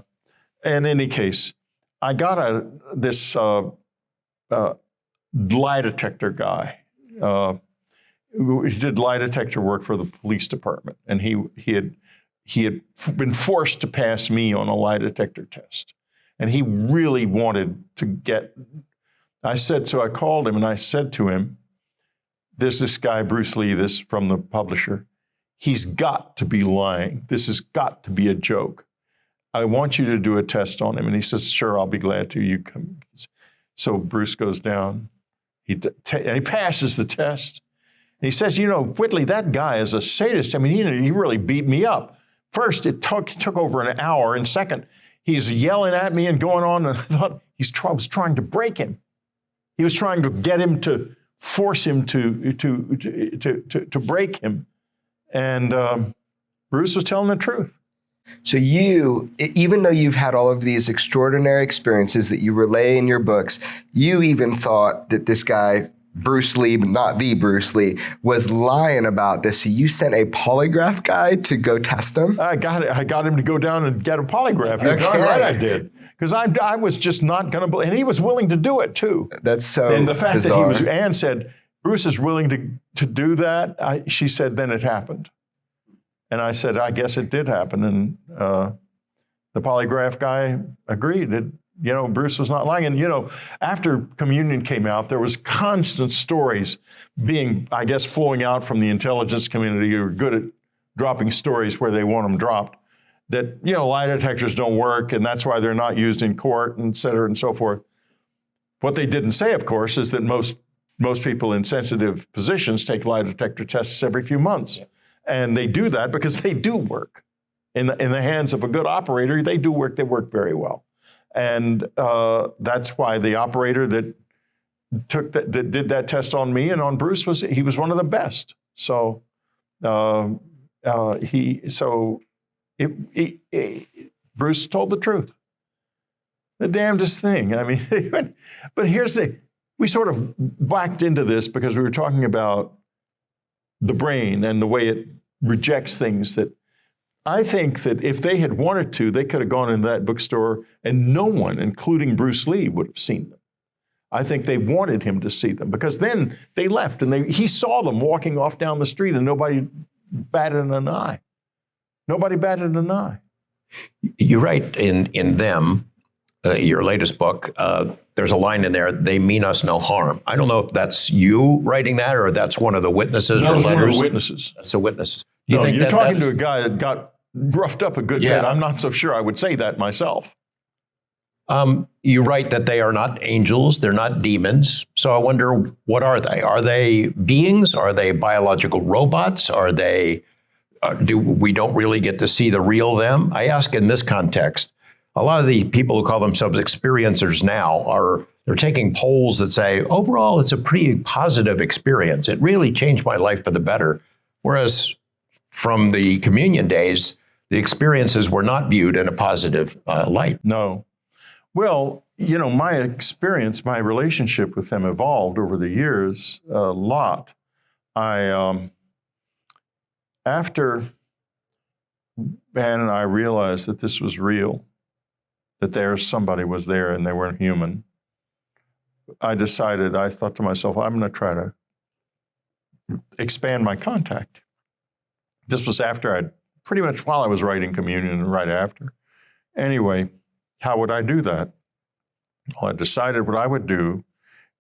In any case, I got this lie detector guy. He did lie detector work for the police department, and he had been forced to pass me on a lie detector test. And he really wanted to get, so I called him and I said to him, there's this guy, Bruce Lee, this from the publisher. He's got to be lying. This has got to be a joke. I want you to do a test on him. And he says, sure, I'll be glad to. You come. So Bruce goes down. And he passes the test. And he says, Whitley, that guy is a sadist. I mean, he really beat me up. First, it took over an hour. And second, he's yelling at me and going on. And I thought was trying to break him. He was trying to get him to force him to break him. And Bruce was telling the truth. So you, even though you've had all of these extraordinary experiences that you relay in your books, you even thought that this guy, Bruce Lee, but not the Bruce Lee, was lying about this. So you sent a polygraph guy to go test him? I got him to go down and get a polygraph. You're darn right I did. Because I was just not going to believe, and he was willing to do it too. That's so And the fact bizarre. that Anne said, Bruce is willing to do that, she said, then it happened. And I said, I guess it did happen. And the polygraph guy agreed. Bruce was not lying. And, after Communion came out, there was constant stories being, I guess, flowing out from the intelligence community who are good at dropping stories where they want them dropped, that, lie detectors don't work, and that's why they're not used in court, and et cetera, and so forth. What they didn't say, of course, is that most people in sensitive positions take lie detector tests every few months. Yeah. And they do that because they do work. In the hands of a good operator, they do work. They work very well. And that's why the operator that did that test on me and on Bruce was one of the best. So Bruce told the truth. The damnedest thing. I mean, but here's the thing. We sort of backed into this because we were talking about the brain and the way it rejects things that I think that if they had wanted to, they could have gone into that bookstore and no one, including Bruce Lee, would have seen them. I think they wanted him to see them because then they left and he saw them walking off down the street and nobody batted an eye. Nobody batted an eye. You write in them, your latest book, there's a line in there, they mean us no harm. I don't know if that's you writing that or that's one of the witnesses or letters. One of the witnesses. That's the witness. You're talking to a guy that got roughed up a good bit. I'm not so sure I would say that myself. You write that they are not angels, they're not demons. So I wonder, what are they? Are they beings? Are they biological robots? Are they, we don't really get to see the real them? I ask in this context, a lot of the people who call themselves experiencers now they're taking polls that say, overall, it's a pretty positive experience. It really changed my life for the better. Whereas from the communion days, the experiences were not viewed in a positive light. No. Well, my experience, my relationship with them evolved over the years a lot. After Van and I realized that this was real, that somebody was there and they weren't human, I thought to myself, I'm going to try to expand my contact. This was pretty much while I was writing Communion and right after. Anyway, how would I do that? Well, I decided what I would do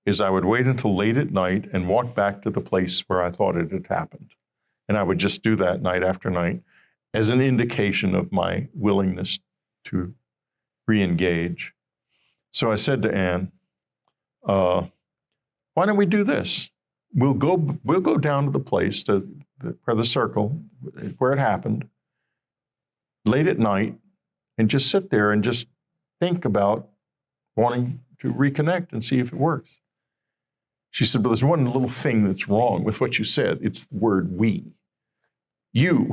is I would wait until late at night and walk back to the place where I thought it had happened. And I would just do that night after night as an indication of my willingness to re-engage. So I said to Anne, why don't we do this? We'll go down to the place, where the circle, where it happened, late at night, and just sit there and just think about wanting to reconnect and see if it works. She said, but there's one little thing that's wrong with what you said. It's the word we. You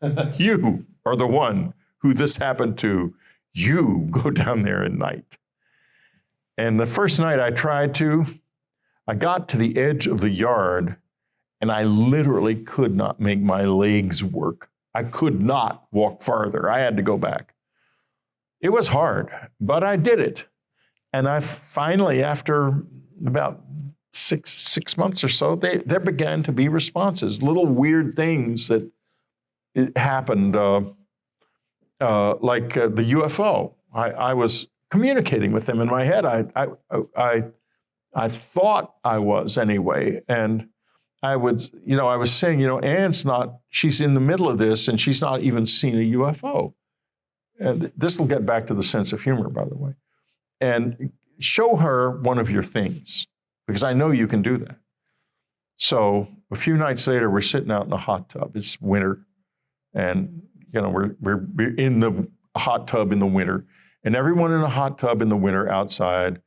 are the one who this happened to. You go down there at night. And the first night I got to the edge of the yard and I literally could not make my legs work. I could not walk farther. I had to go back. It was hard, but I did it. And I finally, after about six months or so, there began to be responses, little weird things that happened, like the UFO. I was communicating with them in my head. I thought I was anyway. And I was saying, Anne's she's in the middle of this and she's not even seen a UFO. And this will get back to the sense of humor, by the way. And show her one of your things, because I know you can do that. So a few nights later, we're sitting out in the hot tub. It's winter. And, we're in the hot tub in the winter. And everyone in a hot tub in the winter outside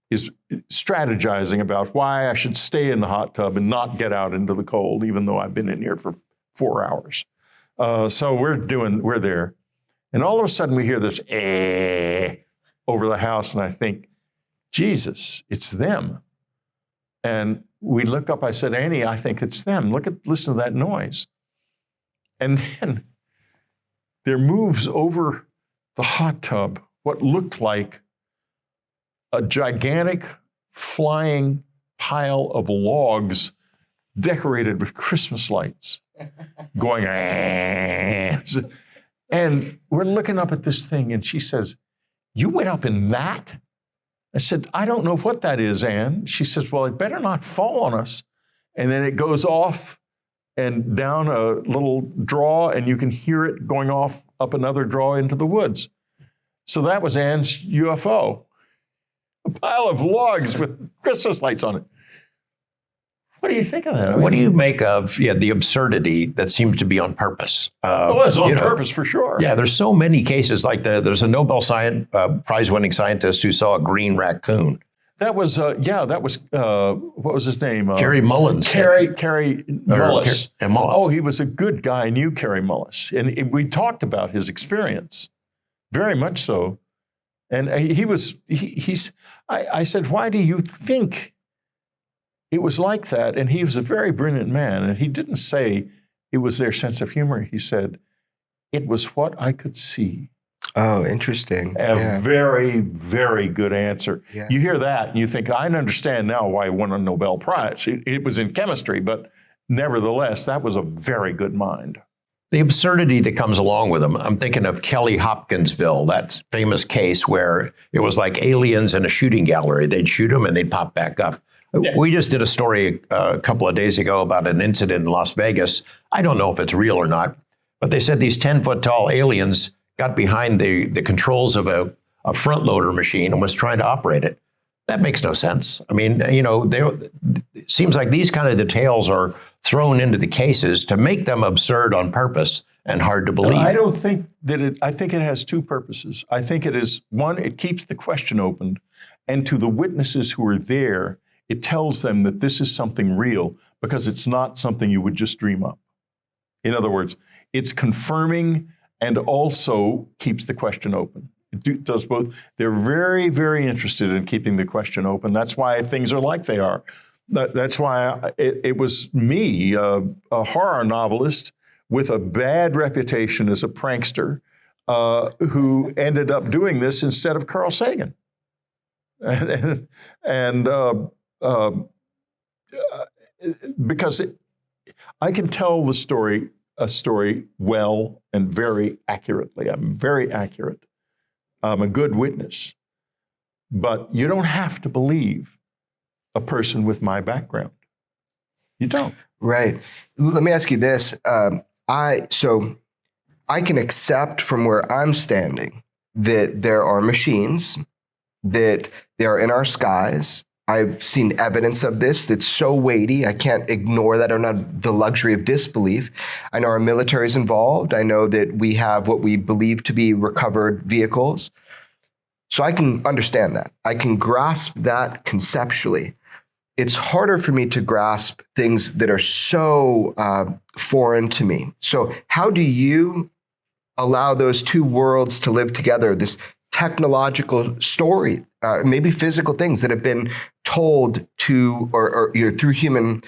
is strategizing about why I should stay in the hot tub and not get out into the cold, even though I've been in here for 4 hours. So we're there. And all of a sudden we hear this over the house, and I think, Jesus, it's them. And we look up, I said, Annie, I think it's them. Listen to that noise. And then there moves over the hot tub what looked like a gigantic flying pile of logs decorated with Christmas lights going, and we're looking up at this thing, and she says, you went up in that? I said, I don't know what that is, Anne. She says, well, it better not fall on us. And then it goes off and down a little draw, and you can hear it going off up another draw into the woods. So that was Anne's UFO, a pile of logs with Christmas lights on it. What do you think of that? What do you make of the absurdity that seems to be on purpose? It's on purpose for sure. Yeah, there's so many cases like there's a Nobel Prize-winning scientist who saw a green raccoon. That was, what was his name? Kerry Mullins. Kerry Mullis. Mullis. Oh, he was a good guy. I knew Kerry Mullis. And we talked about his experience, very much so. And I said, why do you think it was like that? And he was a very brilliant man. And he didn't say it was their sense of humor. He said, it was what I could see. Oh, interesting. A very, very good answer. Yeah. You hear that and you think, I understand now why he won a Nobel Prize. It was in chemistry, but nevertheless, that was a very good mind. The absurdity that comes along with them. I'm thinking of Kelly Hopkinsville, that famous case where it was like aliens in a shooting gallery. They'd shoot them and they'd pop back up. Yeah. We just did a story a couple of days ago about an incident in Las Vegas. I don't know if it's real or not, but they said these 10-foot tall aliens got behind the controls of a front loader machine and was trying to operate it. That makes no sense. I mean, you know, it seems like these kind of details are thrown into the cases to make them absurd on purpose and hard to believe. I don't think that I think it has two purposes. I think it is, one, it keeps the question open, and to the witnesses who are there, it tells them that this is something real because it's not something you would just dream up. In other words, it's confirming and also keeps the question open. It does both. They're very, very interested in keeping the question open. That's why things are like they are. That's why it was me, a horror novelist with a bad reputation as a prankster, who ended up doing this instead of Carl Sagan. Because I can tell a story well and very accurately. I'm very accurate. I'm a good witness. But you don't have to believe a person with my background. You don't. Right. Let me ask you this. So I can accept from where I'm standing that there are machines, that they are in our skies. I've seen evidence of this that's so weighty, I can't ignore that. I don't have the luxury of disbelief. I know our military is involved. I know that we have what we believe to be recovered vehicles. So I can understand that. I can grasp that conceptually. It's harder for me to grasp things that are so foreign to me. So how do you allow those two worlds to live together? This technological story, maybe physical things that have been told to, or through human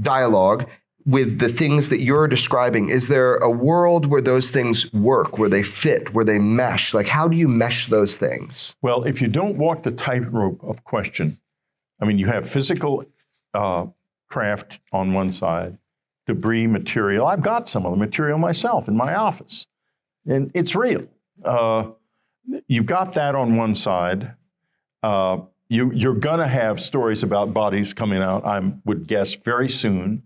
dialogue, with the things that you're describing. Is there a world where those things work, where they fit, where they mesh? Like, how do you mesh those things? Well, if you don't walk the tightrope of question, I mean, you have physical craft on one side, debris material. I've got some of the material myself in my office, and it's real. You've got that on one side. You're going to have stories about bodies coming out, I would guess, very soon.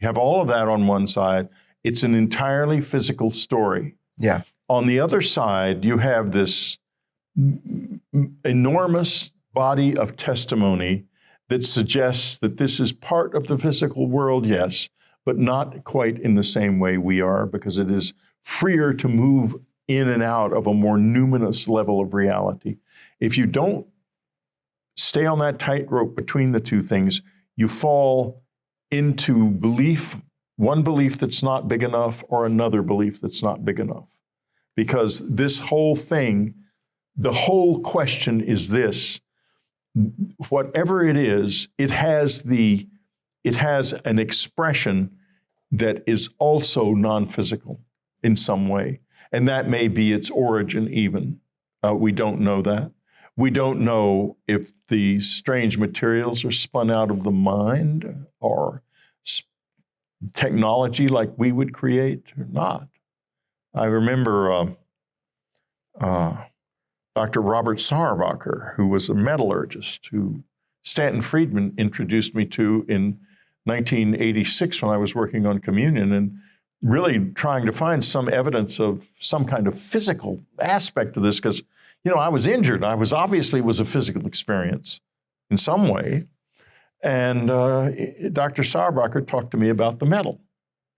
You have all of that on one side. It's an entirely physical story. Yeah. On the other side, you have this enormous body of testimony that suggests that this is part of the physical world, yes, but not quite in the same way we are, because it is freer to move in and out of a more numinous level of reality. If you don't stay on that tightrope between the two things, you fall into belief, one belief that's not big enough or another belief that's not big enough. Because this whole thing, the whole question is this: whatever it is, it has an expression that is also non-physical in some way. And that may be its origin even. We don't know that. We don't know if these strange materials are spun out of the mind or technology like we would create or not. I remember Dr. Robert Sauerbacher, who was a metallurgist, who Stanton Friedman introduced me to in 1986 when I was working on communion, and really trying to find some evidence of some kind of physical aspect to this, because, you know, I was injured. I was obviously was a physical experience in some way. And Dr. Sauerbacher talked to me about the metal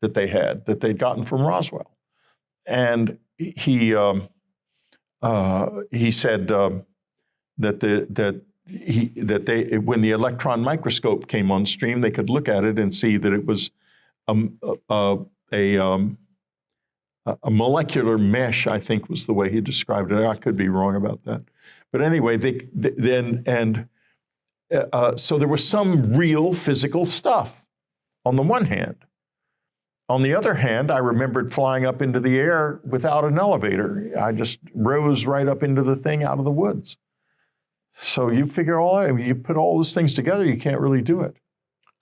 that they'd gotten from Roswell. And he said that when the electron microscope came on stream, they could look at it and see that it was a molecular mesh, I think was the way he described it. I could be wrong about that. But anyway, so there was some real physical stuff on the one hand. On the other hand, I remembered flying up into the air without an elevator. I just rose right up into the thing out of the woods. So you you put all those things together, you can't really do it.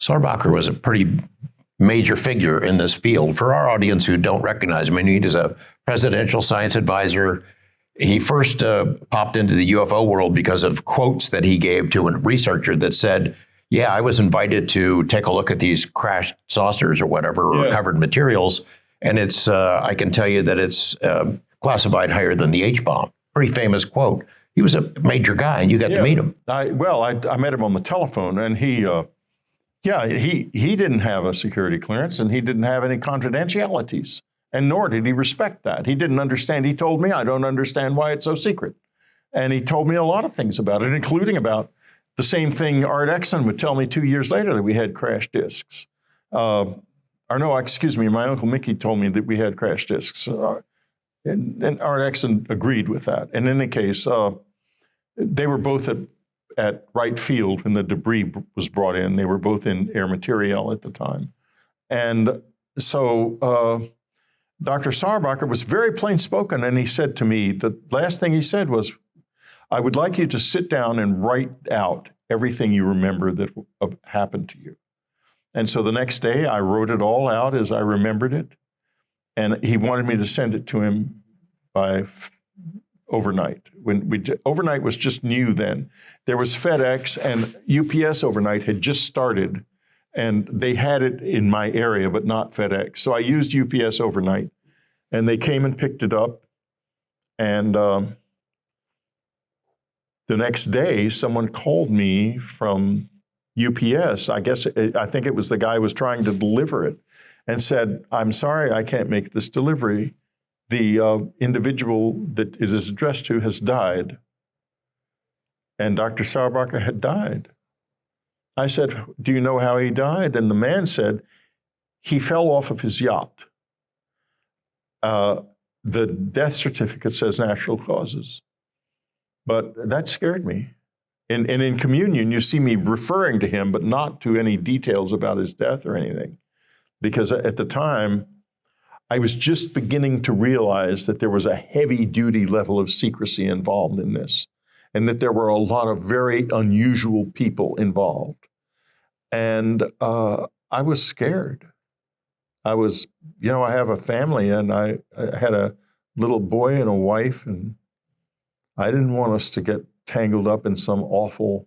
Sarbacher was a pretty major figure in this field. For our audience who don't recognize him, I mean, he's a presidential science advisor. He first popped into the UFO world because of quotes that he gave to a researcher that said, yeah, I was invited to take a look at these crashed saucers or whatever, or recovered materials. And it's, I can tell you that it's classified higher than the H-bomb. Pretty famous quote. He was a major guy, and you got to meet him. I met him on the telephone, and he didn't have a security clearance, and he didn't have any confidentialities, and nor did he respect that. He didn't understand. He told me, I don't understand why it's so secret. And he told me a lot of things about it, including about the same thing Art Exon would tell me 2 years later, that we had crash discs. My Uncle Mickey told me that we had crash discs. And Art Exon agreed with that. And in any case, they were both at Wright Field when the debris was brought in. They were both in Air Materiel at the time. And so Dr. Sarbacher was very plain spoken, and he said to me, the last thing he said was, I would like you to sit down and write out everything you remember that happened to you. And so the next day I wrote it all out as I remembered it. And he wanted me to send it to him by overnight. Overnight was just new then. There was FedEx, and UPS overnight had just started, and they had it in my area, but not FedEx. So I used UPS overnight, and they came and picked it up. And the next day, someone called me from UPS. I think it was the guy who was trying to deliver it, and said, I'm sorry, I can't make this delivery. The individual that it is addressed to has died. And Dr. Sarbacher had died. I said, do you know how he died? And the man said, he fell off of his yacht. The death certificate says natural causes. But that scared me. And in communion, you see me referring to him, but not to any details about his death or anything. Because at the time, I was just beginning to realize that there was a heavy-duty level of secrecy involved in this, and that there were a lot of very unusual people involved. And I was scared. I have a family, and I had a little boy and a wife, and I didn't want us to get tangled up in some awful,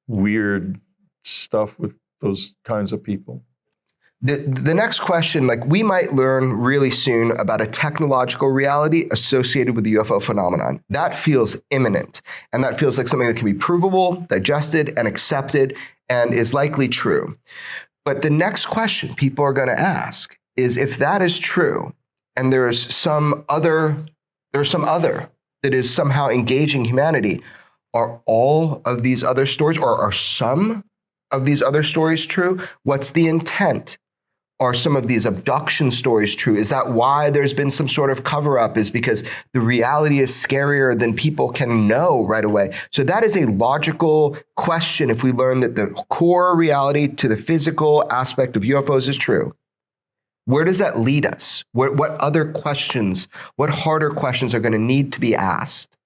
weird stuff with those kinds of people. The next question, we might learn really soon about a technological reality associated with the UFO phenomenon. That feels imminent, and that feels like something that can be provable, digested, and accepted, and is likely true. But the next question people are going to ask is, if that is true, and there is some other that is somehow engaging humanity, are all of these other stories, or are some of these other stories true? What's the intent? Are some of these abduction stories true? Is that why there's been some sort of cover-up, is because the reality is scarier than people can know right away? So that is a logical question if we learn that the core reality to the physical aspect of UFOs is true. Where does that lead us? What other questions, what harder questions are going to need to be asked?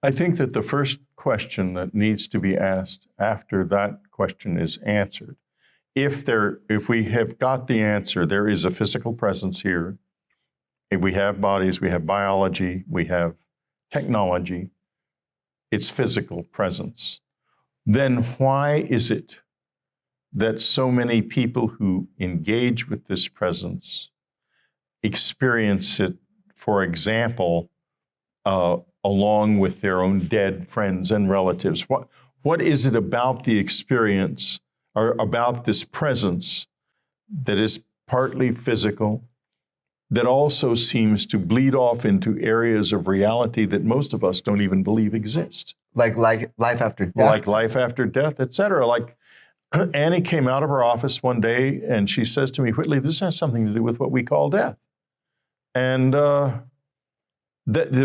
I think that the first question that needs to be asked after that question is answered, if we have got the answer, there is a physical presence here. If we have bodies, we have biology, we have technology, it's physical presence. Then why is it that so many people who engage with this presence experience it, for example, along with their own dead friends and relatives? What is it about the experience or about this presence that is partly physical, that also seems to bleed off into areas of reality that most of us don't even believe exist? Like life after death? Like life after death, et cetera. Like Annie came out of her office one day and she says to me, Whitley, this has something to do with what we call death. And the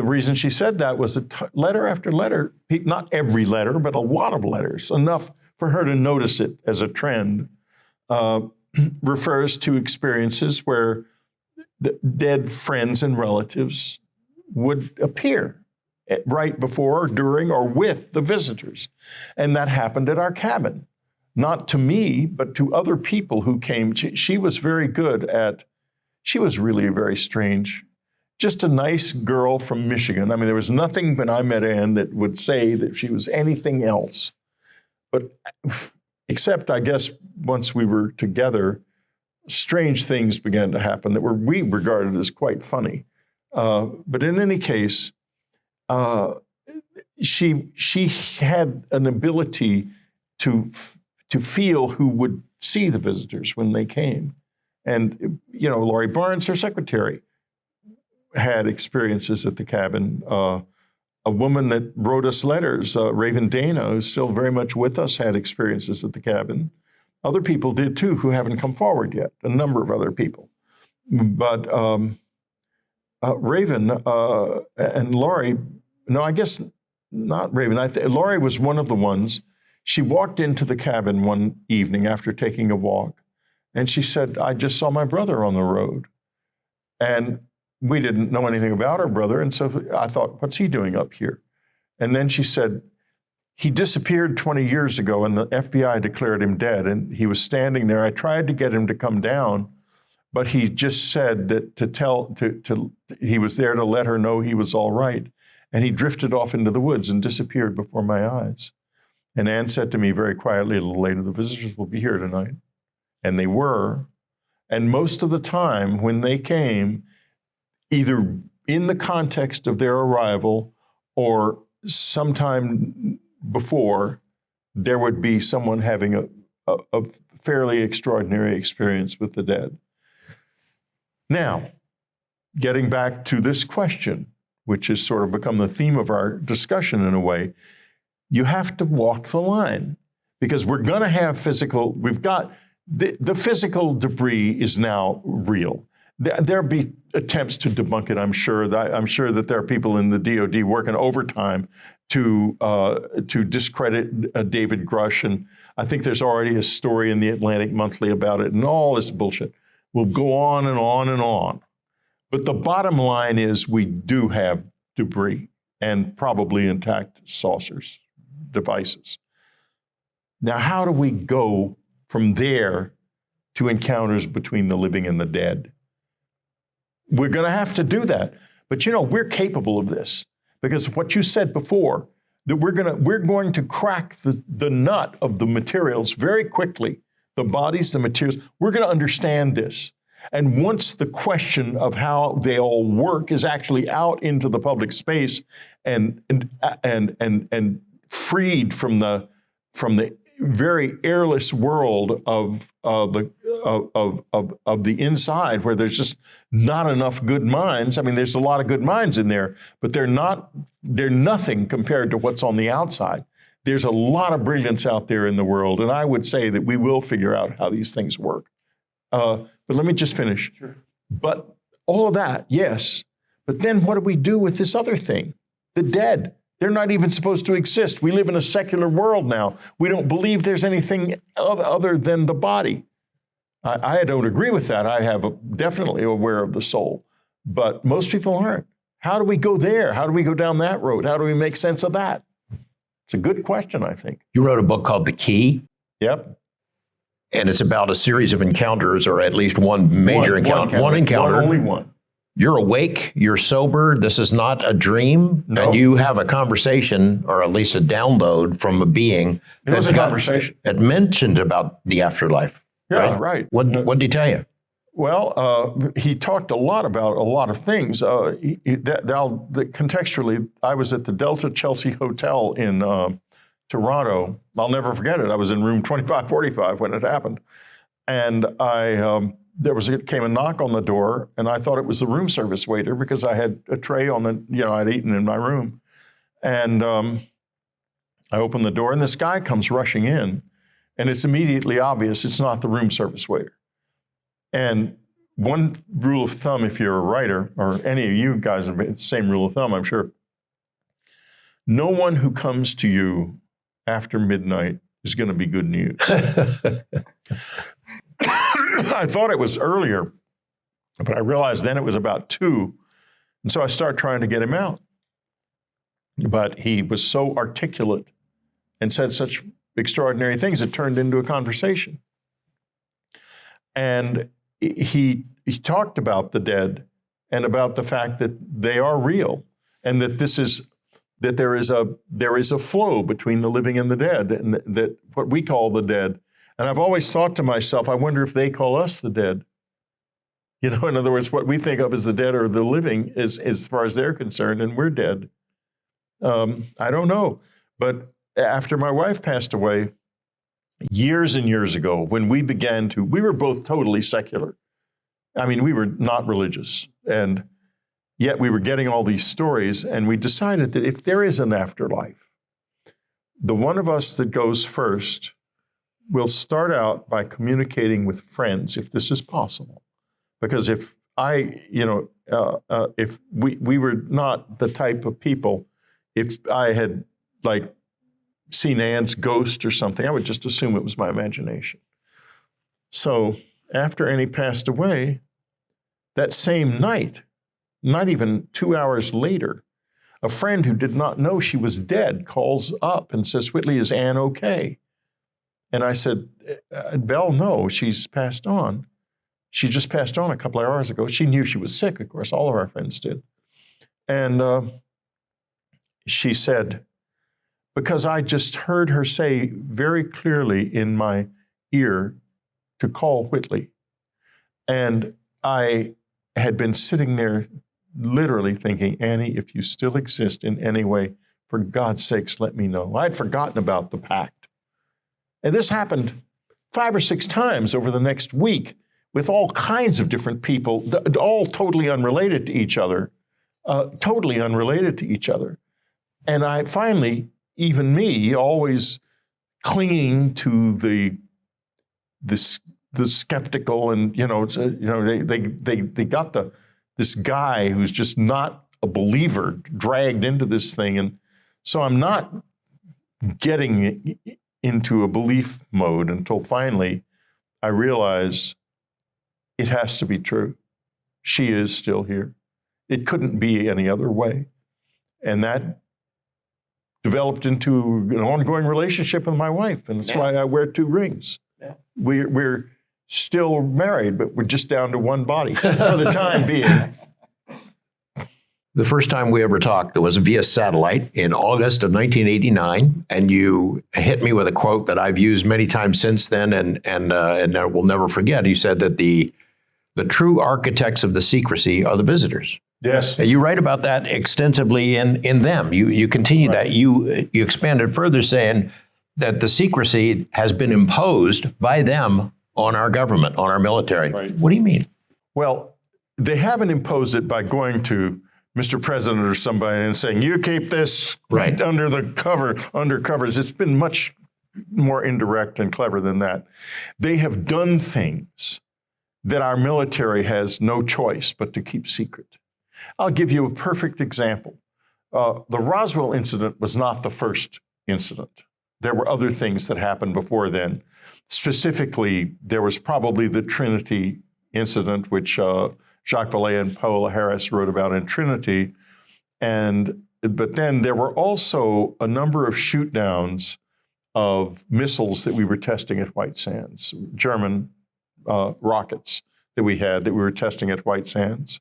reason she said that was that letter after letter, not every letter, but a lot of letters, enough for her to notice it as a trend, refers to experiences where the dead friends and relatives would appear right before, during, or with the visitors. And that happened at our cabin. Not to me, but to other people who came. She was very good at, she was really very strange, just a nice girl from Michigan. I mean, there was nothing when I met Anne that would say that she was anything else. But except, I guess, once we were together, strange things began to happen that we regarded as quite funny. But in any case, she had an ability to feel who would see the visitors when they came. And, you know, Laurie Barnes, her secretary, had experiences at the cabin. A woman that wrote us letters, Raven Dana, who's still very much with us, had experiences at the cabin. Other people did too, who haven't come forward yet, a number of other people. But Raven and Laurie, no, I guess not Raven. Laurie was one of the ones. She walked into the cabin one evening after taking a walk, and she said, I just saw my brother on the road. And we didn't know anything about her brother, and so I thought, what's he doing up here? And then she said, he disappeared 20 years ago, and the FBI declared him dead, and he was standing there. I tried to get him to come down, but he just said that he was there to let her know he was all right. And he drifted off into the woods and disappeared before my eyes. And Anne said to me very quietly a little later, the visitors will be here tonight. And they were. And most of the time when they came, either in the context of their arrival or sometime before, there would be someone having a fairly extraordinary experience with the dead. Now, getting back to this question, which has sort of become the theme of our discussion in a way, you have to walk the line, because we're going to have physical, we've got, the physical debris is now real. There'll be attempts to debunk it, I'm sure. I'm sure that there are people in the DOD working overtime to discredit David Grush, and I think there's already a story in the Atlantic Monthly about it, and all this bullshit will go on and on and on. But the bottom line is we do have debris and probably intact saucers, devices. Now, how do we go from there to encounters between the living and the dead? We're going to have to do that. But, you know, we're capable of this, because what you said before, that we're going to crack the nut of the materials very quickly, the bodies, the materials. We're going to understand this. And once the question of how they all work is actually out into the public space and freed from the very airless world of the inside, where there's just not enough good minds. I mean, there's a lot of good minds in there, but they're nothing compared to what's on the outside. There's a lot of brilliance out there in the world, and I would say that we will figure out how these things work. But let me just finish. Sure. But all of that, yes. But then what do we do with this other thing? The dead. They're not even supposed to exist. We live in a secular world now. We don't believe there's anything other than the body. I don't agree with that. I have definitely aware of the soul, but most people aren't. How do we go there? How do we go down that road? How do we make sense of that? It's a good question, I think. You wrote a book called The Key. Yep. And it's about a series of encounters, or at least one major encounter. One encounter. Only one. You're awake, you're sober, this is not a dream, No. And you have a conversation, or at least a download from a being It was a conversation. It mentioned about the afterlife. Yeah, right. What did he tell you? Well, he talked a lot about a lot of things. Contextually, I was at the Delta Chelsea Hotel in Toronto. I'll never forget it. I was in room 2545 when it happened. And came a knock on the door, and I thought it was the room service waiter, because I had a tray on I'd eaten in my room. And I opened the door, and this guy comes rushing in, and it's immediately obvious it's not the room service waiter. And one rule of thumb, if you're a writer, or any of you guys, it's the same rule of thumb, I'm sure. No one who comes to you after midnight is going to be good news. I thought it was earlier, but I realized then it was about 2. And so I started trying to get him out. But he was so articulate and said such extraordinary things, it turned into a conversation. And he talked about the dead and about the fact that they are real, and that there is a flow between the living and the dead, and that what we call the dead. And I've always thought to myself, I wonder if they call us the dead. You know, in other words, what we think of as the dead or the living is, as far as they're concerned, and we're dead. I don't know. But after my wife passed away, years and years ago, when we were both totally secular. I mean, we were not religious, and yet we were getting all these stories, and we decided that if there is an afterlife, the one of us that goes first will start out by communicating with friends, if this is possible. Because if we were not the type of people, if I had like seen Ann's ghost or something, I would just assume it was my imagination. So after Annie passed away, that same night, not even 2 hours later, a friend who did not know she was dead calls up and says, "Whitley, is Ann okay?" And I said, "Belle, no, she's passed on. She just passed on a couple of hours ago." She knew she was sick, of course, all of our friends did. And she said, "Because I just heard her say very clearly in my ear to call Whitley." And I had been sitting there literally thinking, "Annie, if you still exist in any way, for God's sakes, let me know." I'd forgotten about the pact. And this happened 5 or 6 times over the next week with all kinds of different people, all totally unrelated to each other, And I finally, even me, always clinging to the skeptical, and they got this guy who's just not a believer dragged into this thing, and so I'm not getting into a belief mode until finally I realize it has to be true. She is still here. It couldn't be any other way, and that developed into an ongoing relationship with my wife, and that's why I wear 2 rings. Yeah. We're still married, but we're just down to one body for the time being. The first time we ever talked was via satellite in August of 1989, and you hit me with a quote that I've used many times since then, and I will never forget. You said that the true architects of the secrecy are the visitors. Yes. You write about that extensively in them. You continue right. That. You expanded further, saying that the secrecy has been imposed by them on our government, on our military. Right. What do you mean? Well, they haven't imposed it by going to Mr. President or somebody and saying, "You keep this right under covers." It's been much more indirect and clever than that. They have done things that our military has no choice but to keep secret. I'll give you a perfect example. The Roswell incident was not the first incident. There were other things that happened before then. Specifically, there was probably the Trinity incident, which Jacques Vallée and Paola Harris wrote about in Trinity. But then there were also a number of shoot downs of missiles that we were testing at White Sands, German rockets that we were testing at White Sands.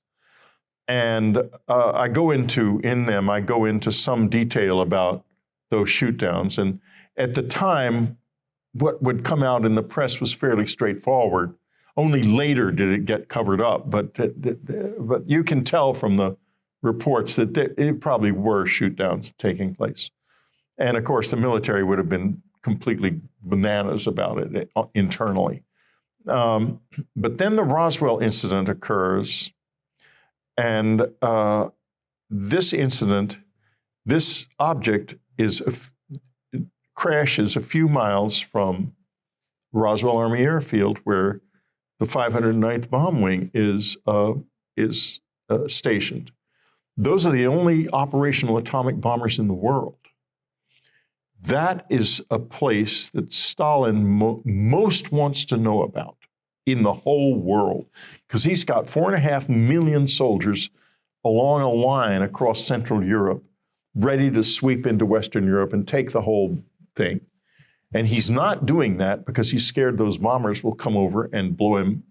And I go into some detail about those shoot downs. And at the time, what would come out in the press was fairly straightforward. Only later did it get covered up, but you can tell from the reports that it probably were shoot downs taking place. And of course, the military would have been completely bananas about it internally. But then the Roswell incident occurs, and this object crashes a few miles from Roswell Army Airfield, where the 509th Bomb Wing is stationed. Those are the only operational atomic bombers in the world. That is a place that Stalin most wants to know about, in the whole world, because he's got 4.5 million soldiers along a line across Central Europe, ready to sweep into Western Europe and take the whole thing. And he's not doing that because he's scared those bombers will come over and blow him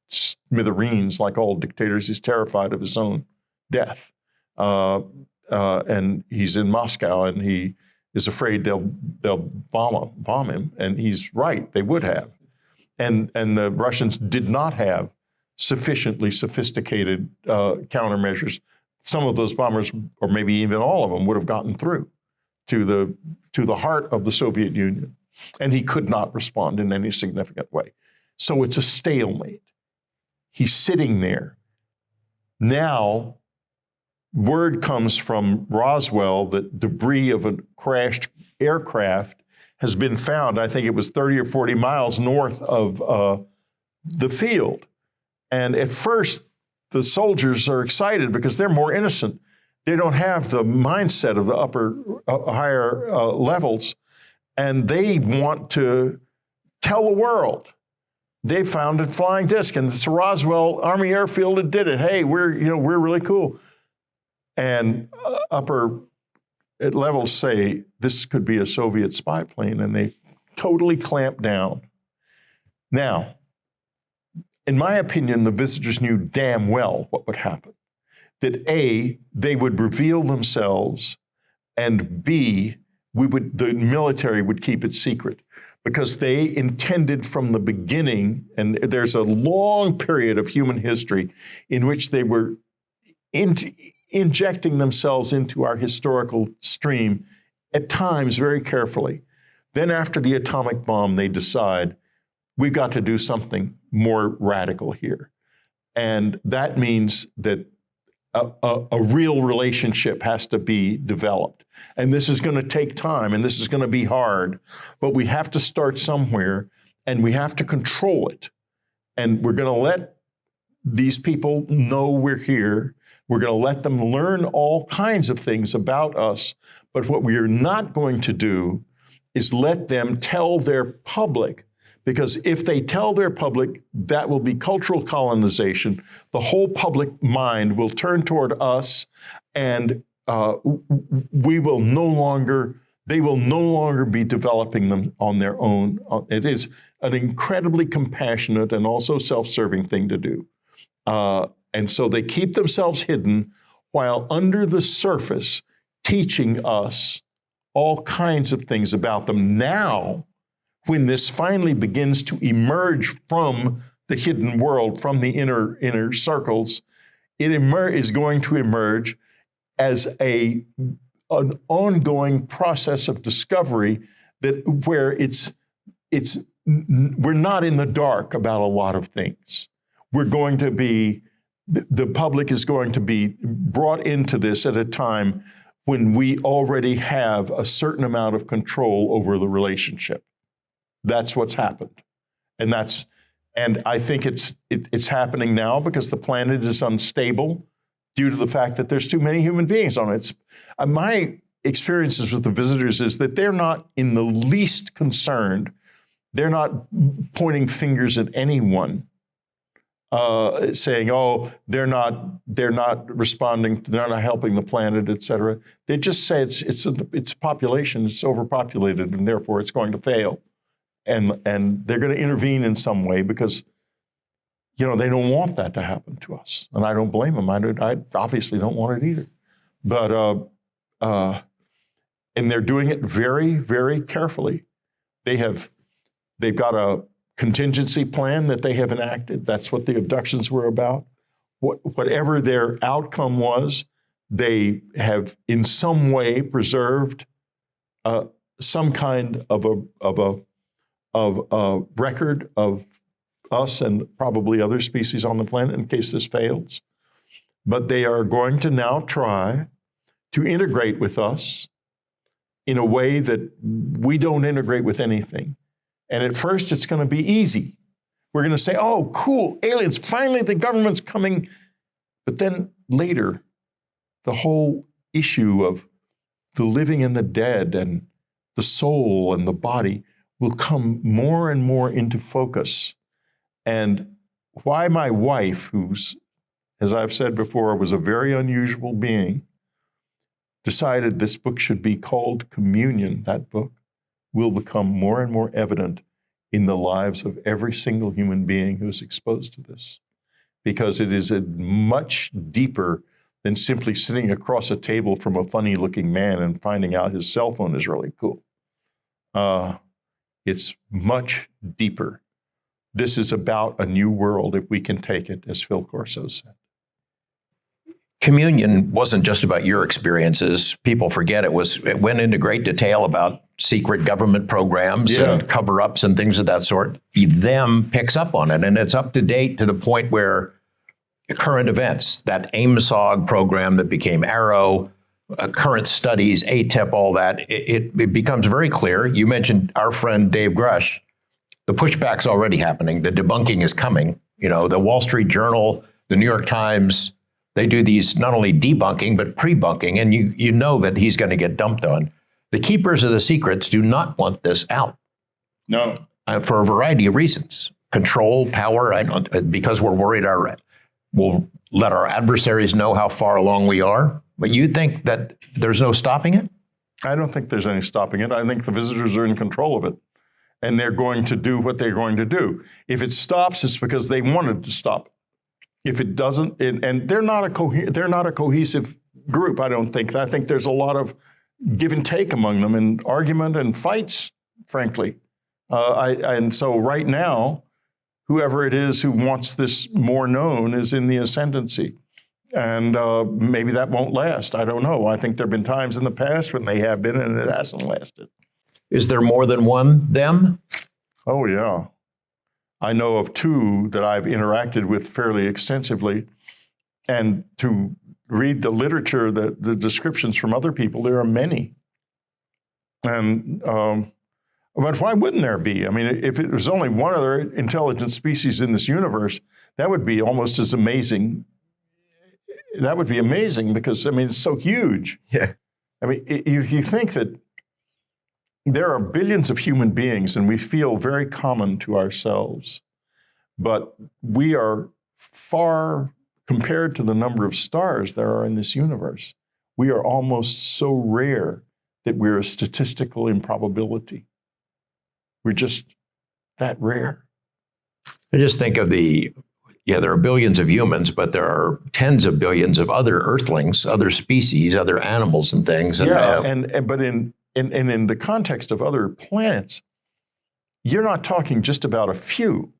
smithereens like all dictators. He's terrified of his own death. And he's in Moscow, and he is afraid they'll bomb him. And he's right, they would have. And the Russians did not have sufficiently sophisticated countermeasures. Some of those bombers, or maybe even all of them, would have gotten through to the heart of the Soviet Union. And he could not respond in any significant way. So it's a stalemate. He's sitting there. Now, word comes from Roswell that debris of a crashed aircraft has been found. I think it was 30 or 40 miles north of the field. And at first, the soldiers are excited because they're more innocent. They don't have the mindset of the higher levels, and they want to tell the world they found a flying disc, and it's a Roswell Army airfield that did it. Hey, we're really cool. And upper levels say this could be a Soviet spy plane, and they totally clamp down. Now, in my opinion, the visitors knew damn well what would happen. That A, they would reveal themselves, and B, the military would keep it secret, because they intended from the beginning, and there's a long period of human history in which they were injecting themselves into our historical stream, at times very carefully. Then after the atomic bomb, they decide, we've got to do something more radical here. And that means that a real relationship has to be developed. And this is going to take time, and this is going to be hard, but we have to start somewhere, and we have to control it. And we're going to let these people know we're here. We're going to let them learn all kinds of things about us. But what we are not going to do is let them tell their public, because if they tell their public, that will be cultural colonization. The whole public mind will turn toward us, and they will no longer be developing them on their own. It is an incredibly compassionate and also self-serving thing to do. And so they keep themselves hidden while under the surface teaching us all kinds of things about them. Now, when this finally begins to emerge from the hidden world, from the inner circles, it is going to emerge as an ongoing process of discovery where we're not in the dark about a lot of things. The public is going to be brought into this at a time when we already have a certain amount of control over the relationship. That's what's happened. And I think it's happening now because the planet is unstable due to the fact that there's too many human beings on it. My experiences with the visitors is that they're not in the least concerned. They're not pointing fingers at anyone, saying, "Oh, they're not responding, they're not helping the planet, et cetera." They just say it's population, it's overpopulated, and therefore it's going to fail. And they're going to intervene in some way because, they don't want that to happen to us. And I don't blame them. I obviously don't want it either. But, and they're doing it very, very carefully. They've got a contingency plan that they have enacted. That's what the abductions were about. Whatever their outcome was, they have in some way preserved some kind of a record of us and probably other species on the planet in case this fails. But they are going to now try to integrate with us in a way that we don't integrate with anything. And at first, it's going to be easy. We're going to say, oh, cool, aliens, finally the government's coming. But then later, the whole issue of the living and the dead and the soul and the body will come more and more into focus. And why my wife, who's, as I've said before, was a very unusual being, decided this book should be called Communion, that book, will become more and more evident in the lives of every single human being who's exposed to this. Because it is a much deeper than simply sitting across a table from a funny-looking man and finding out his cell phone is really cool. It's much deeper. This is about a new world, if we can take it, as Phil Corso said. Communion wasn't just about your experiences. People forget it went into great detail about secret government programs and cover-ups and things of that sort. Them picks up on it, and it's up to date to the point where current events, that AIMSOG program that became Arrow, current studies, ATIP, all that, it becomes very clear. You mentioned our friend Dave Grush. The pushback's already happening. The debunking is coming. You know, the Wall Street Journal, the New York Times, they do these not only debunking, but pre-bunking, and you know that he's going to get dumped on. The keepers of the secrets do not want this out. No. For a variety of reasons. Control, power, because we're worried we'll let our adversaries know how far along we are. But you think that there's no stopping it? I don't think there's any stopping it. I think the visitors are in control of it. And they're going to do what they're going to do. If it stops, it's because they wanted to stop it. If it doesn't, and they're not a cohesive group, I don't think. I think there's a lot of give and take among them, and argument and fights, frankly. And so right now, whoever it is who wants this more known is in the ascendancy. And maybe that won't last. I don't know. I think there have been times in the past when they have been, and it hasn't lasted. Is there more than one them? Oh, yeah. I know of two that I've interacted with fairly extensively. And to read the literature, the descriptions from other people, there are many. And but why wouldn't there be? I mean, if it was only one other intelligent species in this universe, that would be almost as amazing. That would be amazing because, I mean, it's so huge. Yeah. I mean, if you think that there are billions of human beings and we feel very common to ourselves, but we are far, compared to the number of stars there are in this universe, we are almost so rare that we're a statistical improbability. We're just that rare. I just think of there are billions of humans, but there are tens of billions of other earthlings, other species, other animals and things. But in the context of other planets, you're not talking just about a few.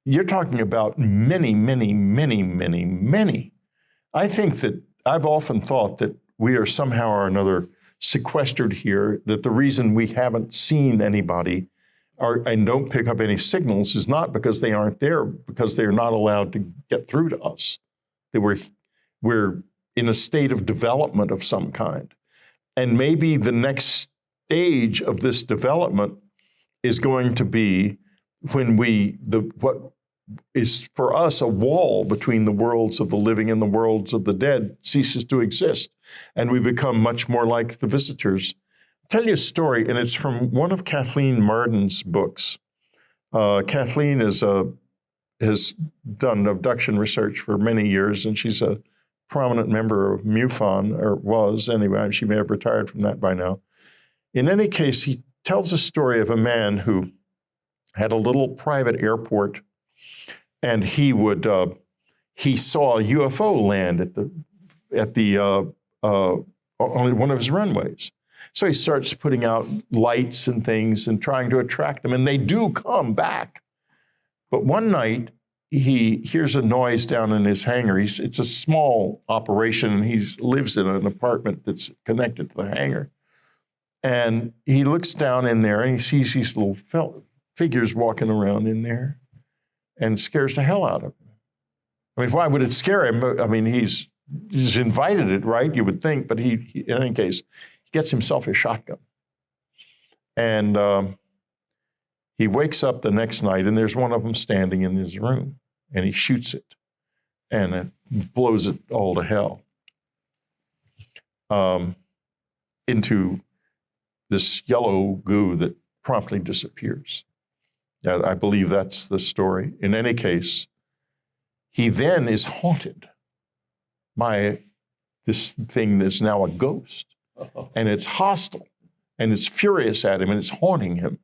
You're talking about many, many, many, many, many. I think that I've often thought that we are somehow or another sequestered here, that the reason we haven't seen anybody and don't pick up any signals is not because they aren't there, because they're not allowed to get through to us. That we're in a state of development of some kind. And maybe the next stage of this development is going to be when what is for us a wall between the worlds of the living and the worlds of the dead ceases to exist. And we become much more like the visitors. I'll tell you a story, and it's from one of Kathleen Marden's books. Kathleen has done abduction research for many years, and she's a prominent member of MUFON, or was anyway. She may have retired from that by now. In any case, he tells a story of a man who had a little private airport, and he saw a UFO land on one of his runways. So he starts putting out lights and things and trying to attract them, and they do come back. But one night, he hears a noise down in his hangar. It's a small operation, and he lives in an apartment that's connected to the hangar. And he looks down in there, and he sees these little figures walking around in there, and scares the hell out of him. I mean, why would it scare him? I mean, he's invited it, right? You would think, but he in any case, he gets himself a shotgun. And he wakes up the next night, and there's one of them standing in his room, and he shoots it, and it blows it all to hell into this yellow goo that promptly disappears. I believe that's the story. In any case, he then is haunted by this thing that's now a ghost. And it's hostile, and it's furious at him, and it's haunting him.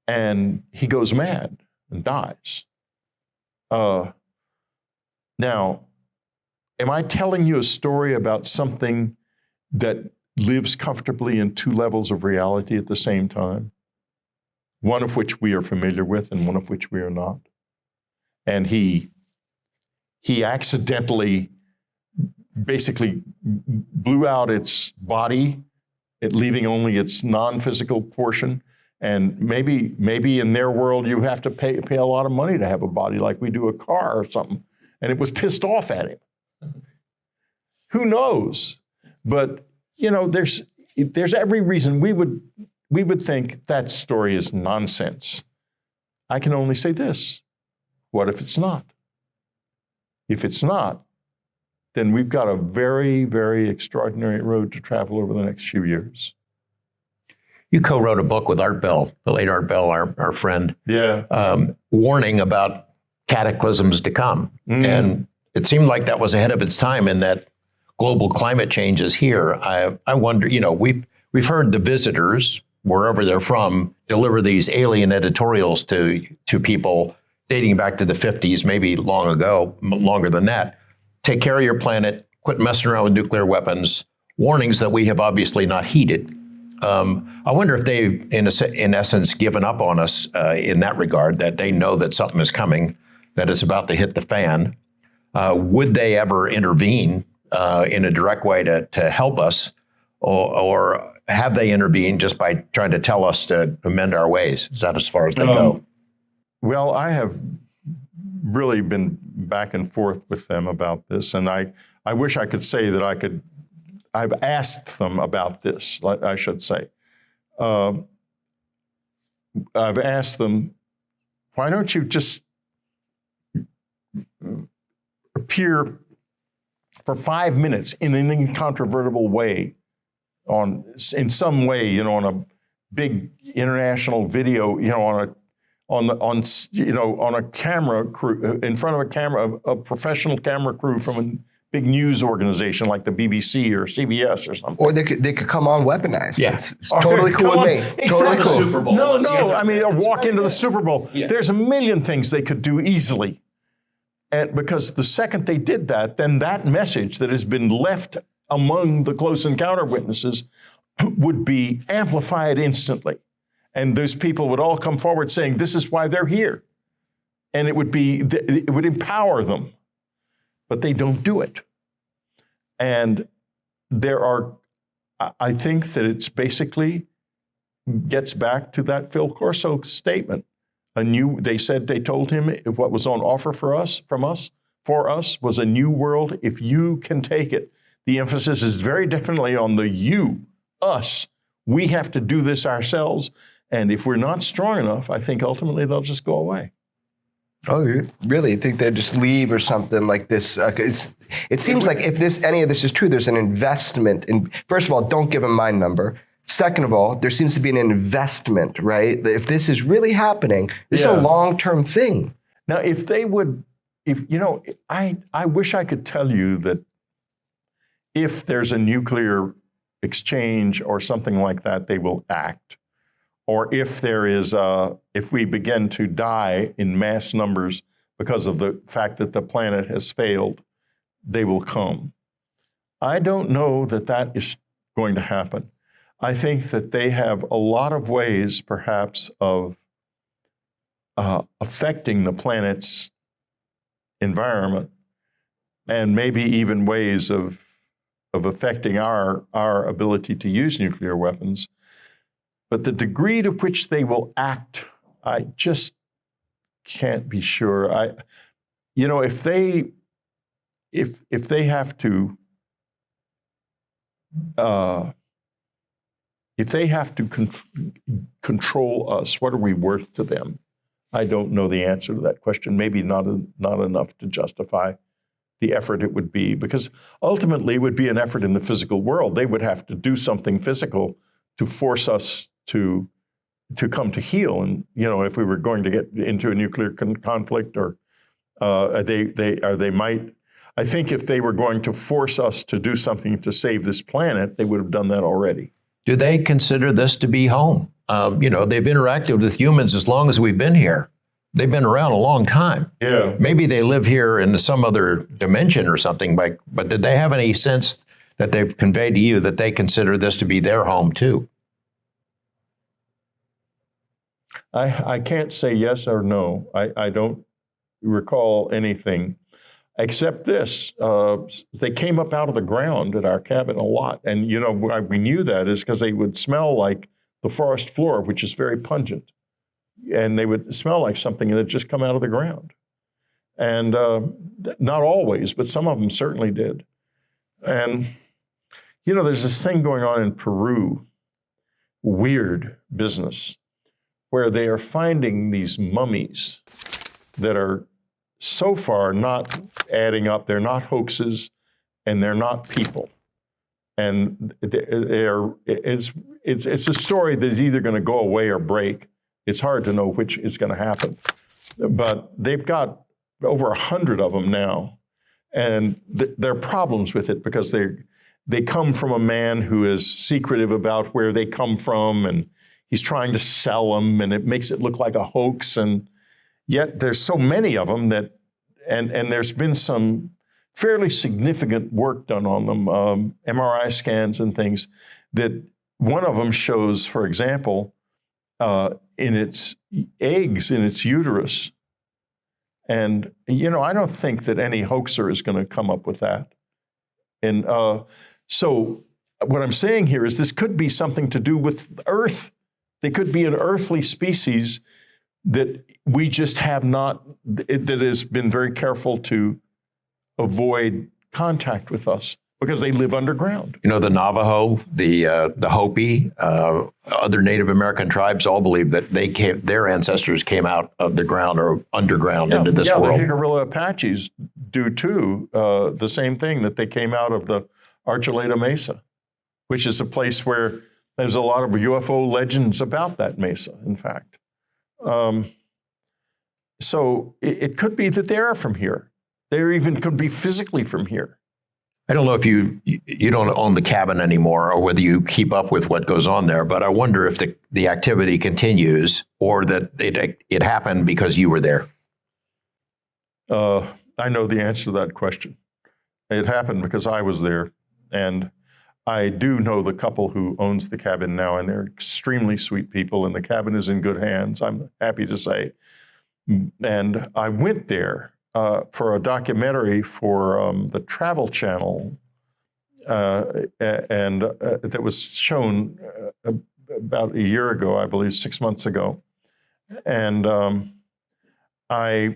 And he goes mad and dies. Now, am I telling you a story about something that lives comfortably in two levels of reality at the same time? One of which we are familiar with and one of which we are not. And he accidentally basically blew out its body, leaving only its non-physical portion. And maybe in their world you have to pay a lot of money to have a body, like we do a car or something. And it was pissed off at him. Who knows? But there's every reason we would think that story is nonsense. I can only say this: what if it's not? If it's not, then we've got a very, very extraordinary road to travel over the next few years. You co-wrote a book with Art Bell, the late Art Bell, our friend, warning about cataclysms to come. And it seemed like that was ahead of its time, in that global climate change is here. I wonder, we've heard the visitors, wherever they're from, deliver these alien editorials to people dating back to the 50s, maybe long ago, longer than that. Take care of your planet, quit messing around with nuclear weapons, warnings that we have obviously not heeded. I wonder if they've, in essence, given up on us in that regard, that they know that something is coming, that it's about to hit the fan. Would they ever intervene in a direct way to help us, or have they intervened just by trying to tell us to amend our ways? Is that as far as they go? Well, I have really been back and forth with them about this, and I wish I could say that I've asked them about this, I should say. I've asked them, why don't you just appear for 5 minutes in an incontrovertible way, in some way, on a big international video, on a camera crew, in front of a camera, a professional camera crew from a big news organization like the BBC or CBS or something. Or they could come on Weaponized. Yeah. It's totally cool with me. Exactly. Totally cool. Super Bowl. No, I mean, they'll walk into the Super Bowl. Yeah. There's a million things they could do easily. And because the second they did that, then that message that has been left among the close encounter witnesses would be amplified instantly. And those people would all come forward saying, this is why they're here. And it would empower them. But they don't do it. And I think that it's basically gets back to that Phil Corso statement. They told him what was on offer for us was a new world if you can take it. The emphasis is very definitely on the you, us. We have to do this ourselves. And if we're not strong enough, I think ultimately they'll just go away. Oh, you really think they'd just leave or something like this? It seems like if any of this is true, there's an investment in, first of all, don't give them my number. Second of all, there seems to be an investment, right? If this is really happening, this is a long-term thing. Now, if they would, I wish I could tell you that if there's a nuclear exchange or something like that, they will act. Or if if we begin to die in mass numbers because of the fact that the planet has failed, they will come. I don't know that that is going to happen. I think that they have a lot of ways, perhaps, of affecting the planet's environment, and maybe even ways of affecting our ability to use nuclear weapons. But the degree to which they will act, I just can't be sure. If they have to control us, what are we worth to them? I don't know the answer to that question. Maybe not enough to justify the effort it would be, because ultimately it would be an effort in the physical world. They would have to do something physical to force us to to come to heal. And if we were going to get into a nuclear conflict, or they might. I think if they were going to force us to do something to save this planet, they would have done that already. Do they consider this to be home? They've interacted with humans as long as we've been here. They've been around a long time. Yeah. Maybe they live here in some other dimension or something, but did they have any sense that they've conveyed to you that they consider this to be their home too? I can't say yes or no. I don't recall anything except this. They came up out of the ground at our cabin a lot. And, why we knew that is because they would smell like the forest floor, which is very pungent. And they would smell like something that had just come out of the ground. And not always, but some of them certainly did. And, there's this thing going on in Peru, weird business, where they are finding these mummies that are so far not adding up. They're not hoaxes, and they're not people. And it's a story that is either going to go away or break. It's hard to know which is going to happen. But they've got over 100 of them now. And there are problems with it because they come from a man who is secretive about where they come from, and he's trying to sell them, and it makes it look like a hoax. And yet there's so many of them that, and there's been some fairly significant work done on them, MRI scans and things, that one of them shows, for example, in its eggs in its uterus. And, I don't think that any hoaxer is going to come up with that. And so what I'm saying here is this could be something to do with Earth. They could be an earthly species that we just have not, that has been very careful to avoid contact with us because they live underground. The Navajo, the Hopi, other Native American tribes all believe that their ancestors came out of the ground or underground into this world. The Hickarilla Apaches do too. The same thing, that they came out of the Archuleta Mesa, which is a place where there's a lot of UFO legends about that mesa, in fact. So it could be that they are from here. They even could be physically from here. I don't know if you don't own the cabin anymore or whether you keep up with what goes on there, but I wonder if the activity continues or that it happened because you were there. I know the answer to that question. It happened because I was there. And I do know the couple who owns the cabin now, and they're extremely sweet people, and the cabin is in good hands, I'm happy to say. And I went there for a documentary for the Travel Channel, and that was shown about a year ago, I believe, 6 months ago. And I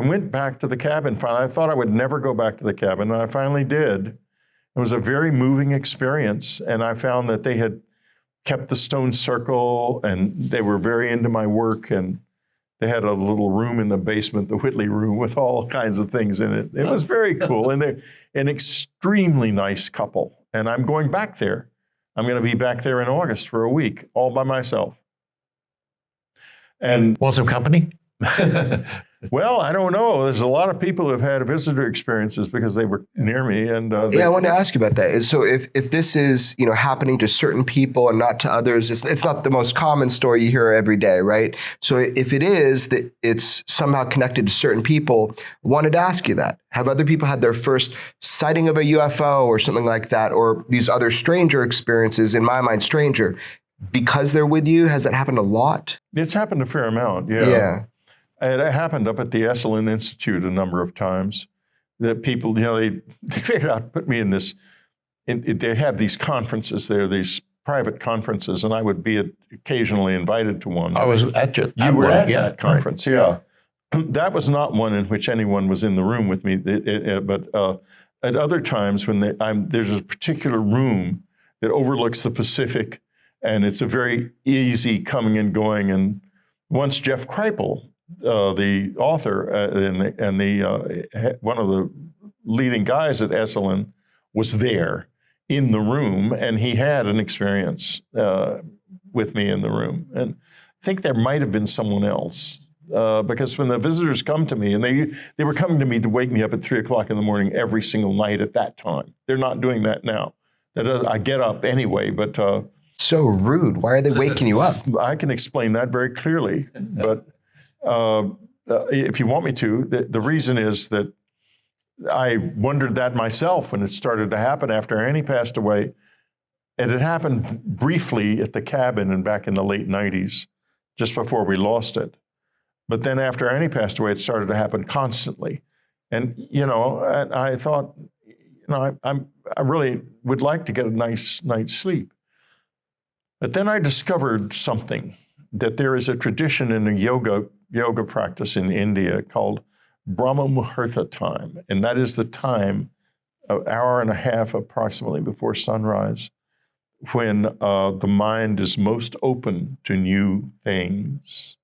went back to the cabin. I thought I would never go back to the cabin, and I finally did. It was a very moving experience, and I found that they had kept the stone circle, and they were very into my work, and they had a little room in the basement, the Whitley room, with all kinds of things in it. It was very cool, and they're an extremely nice couple, and I'm going back there. I'm going to be back there in August for a week, all by myself. And want some company? Well, I don't know. There's a lot of people who have had visitor experiences because they were near me. And I wanted to ask you about that. So if this is happening to certain people and not to others, it's not the most common story you hear every day, right? So if it is that it's somehow connected to certain people, I wanted to ask you that. Have other people had their first sighting of a UFO or something like that, or these other stranger experiences, in my mind, stranger, because they're with you? Has that happened a lot? It's happened a fair amount, yeah. It happened up at the Esalen Institute a number of times. That people, they figured out to put me in this. They have these conferences there, these private conferences, and I would be occasionally invited to one. I was at you were at that conference, right. Yeah. That was not one in which anyone was in the room with me, but at other times when there's a particular room that overlooks the Pacific, and it's a very easy coming and going. And once Jeff Kripal, the author and one of the leading guys at Esalen, was there in the room, and he had an experience with me in the room. And I think there might have been someone else. Because when the visitors come to me, and they were coming to me to wake me up at 3 o'clock in the morning every single night at that time. They're not doing that now. I get up anyway, but... so rude. Why are they waking you up? I can explain that very clearly. But if you want me to, the reason is that I wondered that myself when it started to happen after Annie passed away. And it happened briefly at the cabin and back in the late 90s, just before we lost it. But then after Annie passed away, it started to happen constantly. And, I thought, I really would like to get a nice night's sleep. But then I discovered something, that there is a tradition in a yoga practice in India called Brahma Muhurta time. And that is the time, an hour and a half approximately before sunrise, when the mind is most open to new things.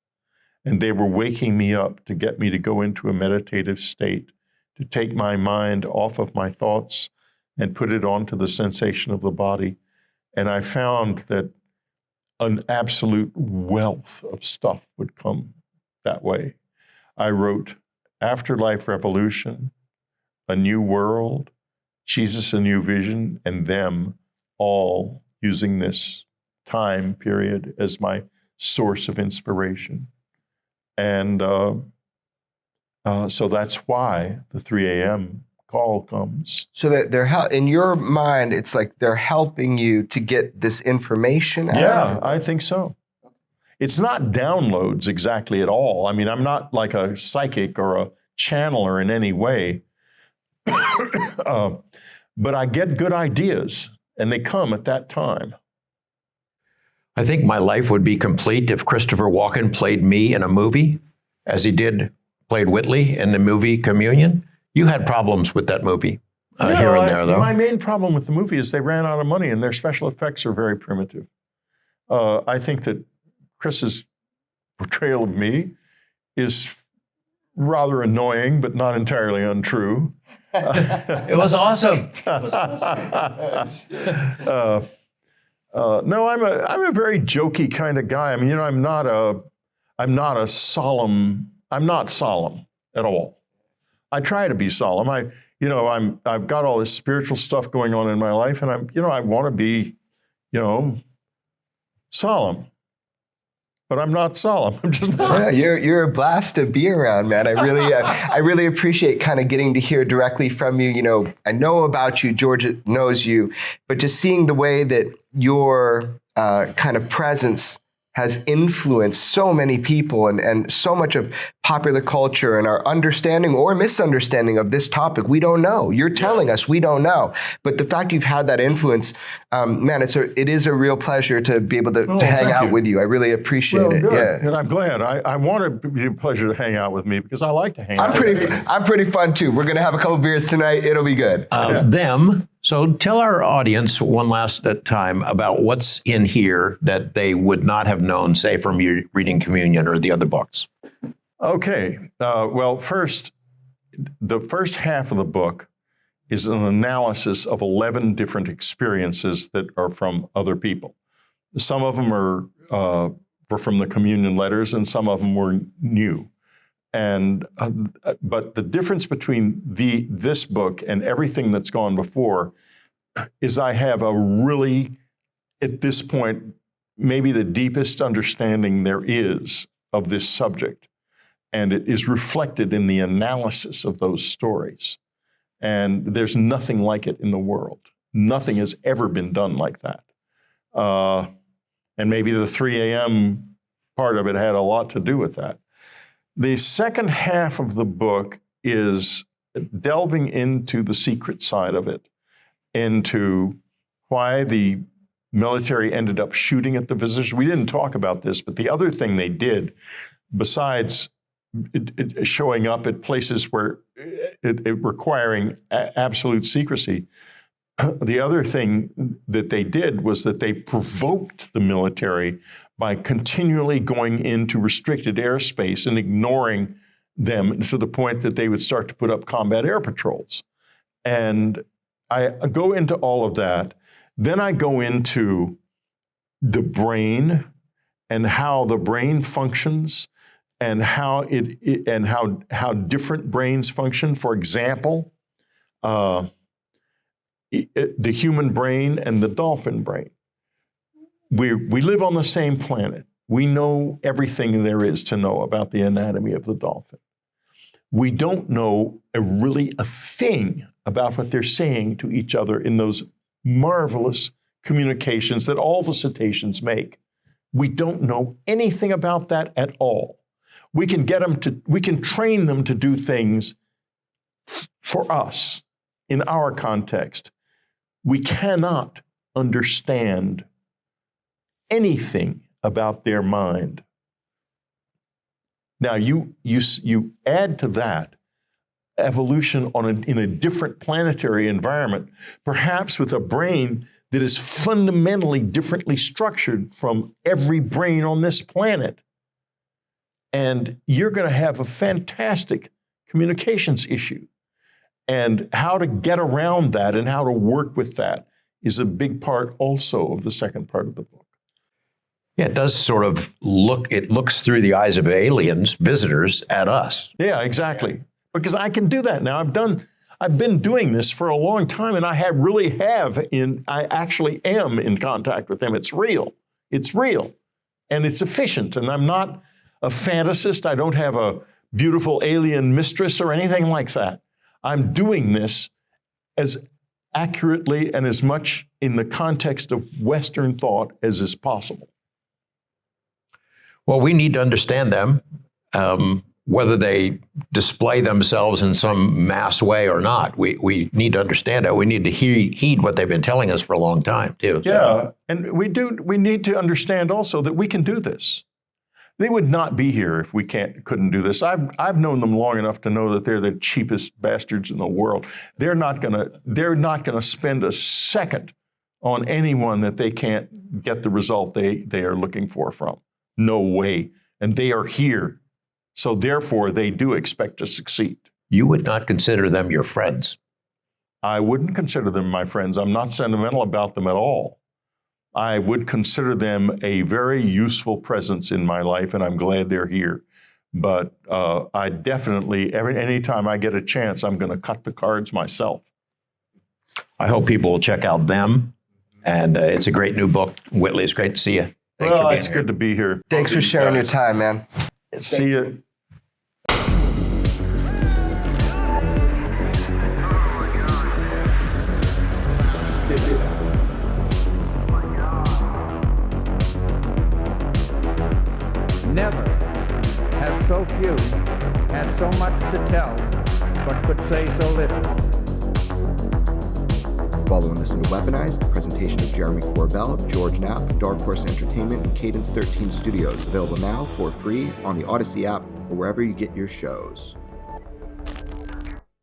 And they were waking me up to get me to go into a meditative state, to take my mind off of my thoughts and put it onto the sensation of the body. And I found that an absolute wealth of stuff would come that way. I wrote Afterlife Revolution, A New World, Jesus, A New Vision, and Them, all using this time period as my source of inspiration. And so that's why the 3 a.m. call comes. So that in your mind, it's like they're helping you to get this information out? Yeah, I think so. It's not downloads exactly at all. I mean, I'm not like a psychic or a channeler in any way. But I get good ideas, and they come at that time. I think my life would be complete if Christopher Walken played me in a movie, as he played Whitley in the movie Communion. You had problems with that movie here and there, though. My main problem with the movie is they ran out of money, and their special effects are very primitive. I think that Chris's portrayal of me is rather annoying, but not entirely untrue. It was awesome. No, I'm a very jokey kind of guy. I mean, I'm not solemn at all. I try to be solemn. I've got all this spiritual stuff going on in my life, and I want to be, solemn. But I'm not solemn. I'm just not. Yeah, you're a blast to be around, man. I really appreciate kind of getting to hear directly from you. I know about you, George knows you, but just seeing the way that your kind of presence has influenced so many people and so much of popular culture and our understanding or misunderstanding of this topic. We don't know. You're telling us we don't know. But the fact you've had that influence, man, it is a real pleasure to be able to hang out with you. I really appreciate it. Good. Yeah. And I'm glad. I want it to be a pleasure to hang out with me because I like to hang out. I'm pretty fun too. We're going to have a couple beers tonight. It'll be good. Them. So tell our audience one last time about what's in here that they would not have known, say, from your reading Communion or the other books. Okay. Well, the first half of the book is an analysis of 11 different experiences that are from other people. Some of them were from the Communion letters, and some of them were new. And but the difference between this book and everything that's gone before is I have a really, at this point, maybe the deepest understanding there is of this subject. And it is reflected in the analysis of those stories. And there's nothing like it in the world. Nothing has ever been done like that. And maybe the 3 a.m. part of it had a lot to do with that. The second half of the book is delving into the secret side of it, into why the military ended up shooting at the visitors. We didn't talk about this, but the other thing they did, besides showing up at places where it requiring absolute secrecy, the other thing that they did was that they provoked the military by continually going into restricted airspace and ignoring them to the point that they would start to put up combat air patrols. And I go into all of that. Then I go into the brain and how the brain functions and how how different brains function. For example, the human brain and the dolphin brain. We live on the same planet. We know everything there is to know about the anatomy of the dolphin. We don't know really a thing about what they're saying to each other in those marvelous communications that all the cetaceans make. We don't know anything about that at all. We can train them to do things for us in our context. We cannot understand anything about their mind. Now, you add to that evolution in a different planetary environment, perhaps with a brain that is fundamentally differently structured from every brain on this planet. And you're going to have a fantastic communications issue. And how to get around that and how to work with that is a big part also of the second part of the book. Yeah, it does sort of looks through the eyes of aliens, visitors, at us. Yeah, exactly. Because I can do that now. I've been doing this for a long time, and I actually am in contact with them. It's real. It's real. And it's efficient. And I'm not a fantasist. I don't have a beautiful alien mistress or anything like that. I'm doing this as accurately and as much in the context of Western thought as is possible. Well, we need to understand them, whether they display themselves in some mass way or not. We need to understand it. We need to heed what they've been telling us for a long time, too. Yeah, and we need to understand also that we can do this. They would not be here if we couldn't do this. I've known them long enough to know that they're the cheapest bastards in the world. They're not gonna spend a second on anyone that they can't get the result they are looking for from. No way. And they are here. So therefore, they do expect to succeed. You would not consider them your friends. I wouldn't consider them my friends. I'm not sentimental about them at all. I would consider them a very useful presence in my life, and I'm glad they're here. But I definitely, anytime I get a chance, I'm going to cut the cards myself. I hope people will check out them. And it's a great new book. Whitley, it's great to see you. Thanks for being it's here. good to be here. Thanks for sharing your time, man. See you. Never have so few had so much to tell, but could say so little. Follow and listen to Weaponized, a presentation of Jeremy Corbell, George Knapp, Dark Horse Entertainment, and Cadence 13 Studios. Available now for free on the Odyssey app or wherever you get your shows.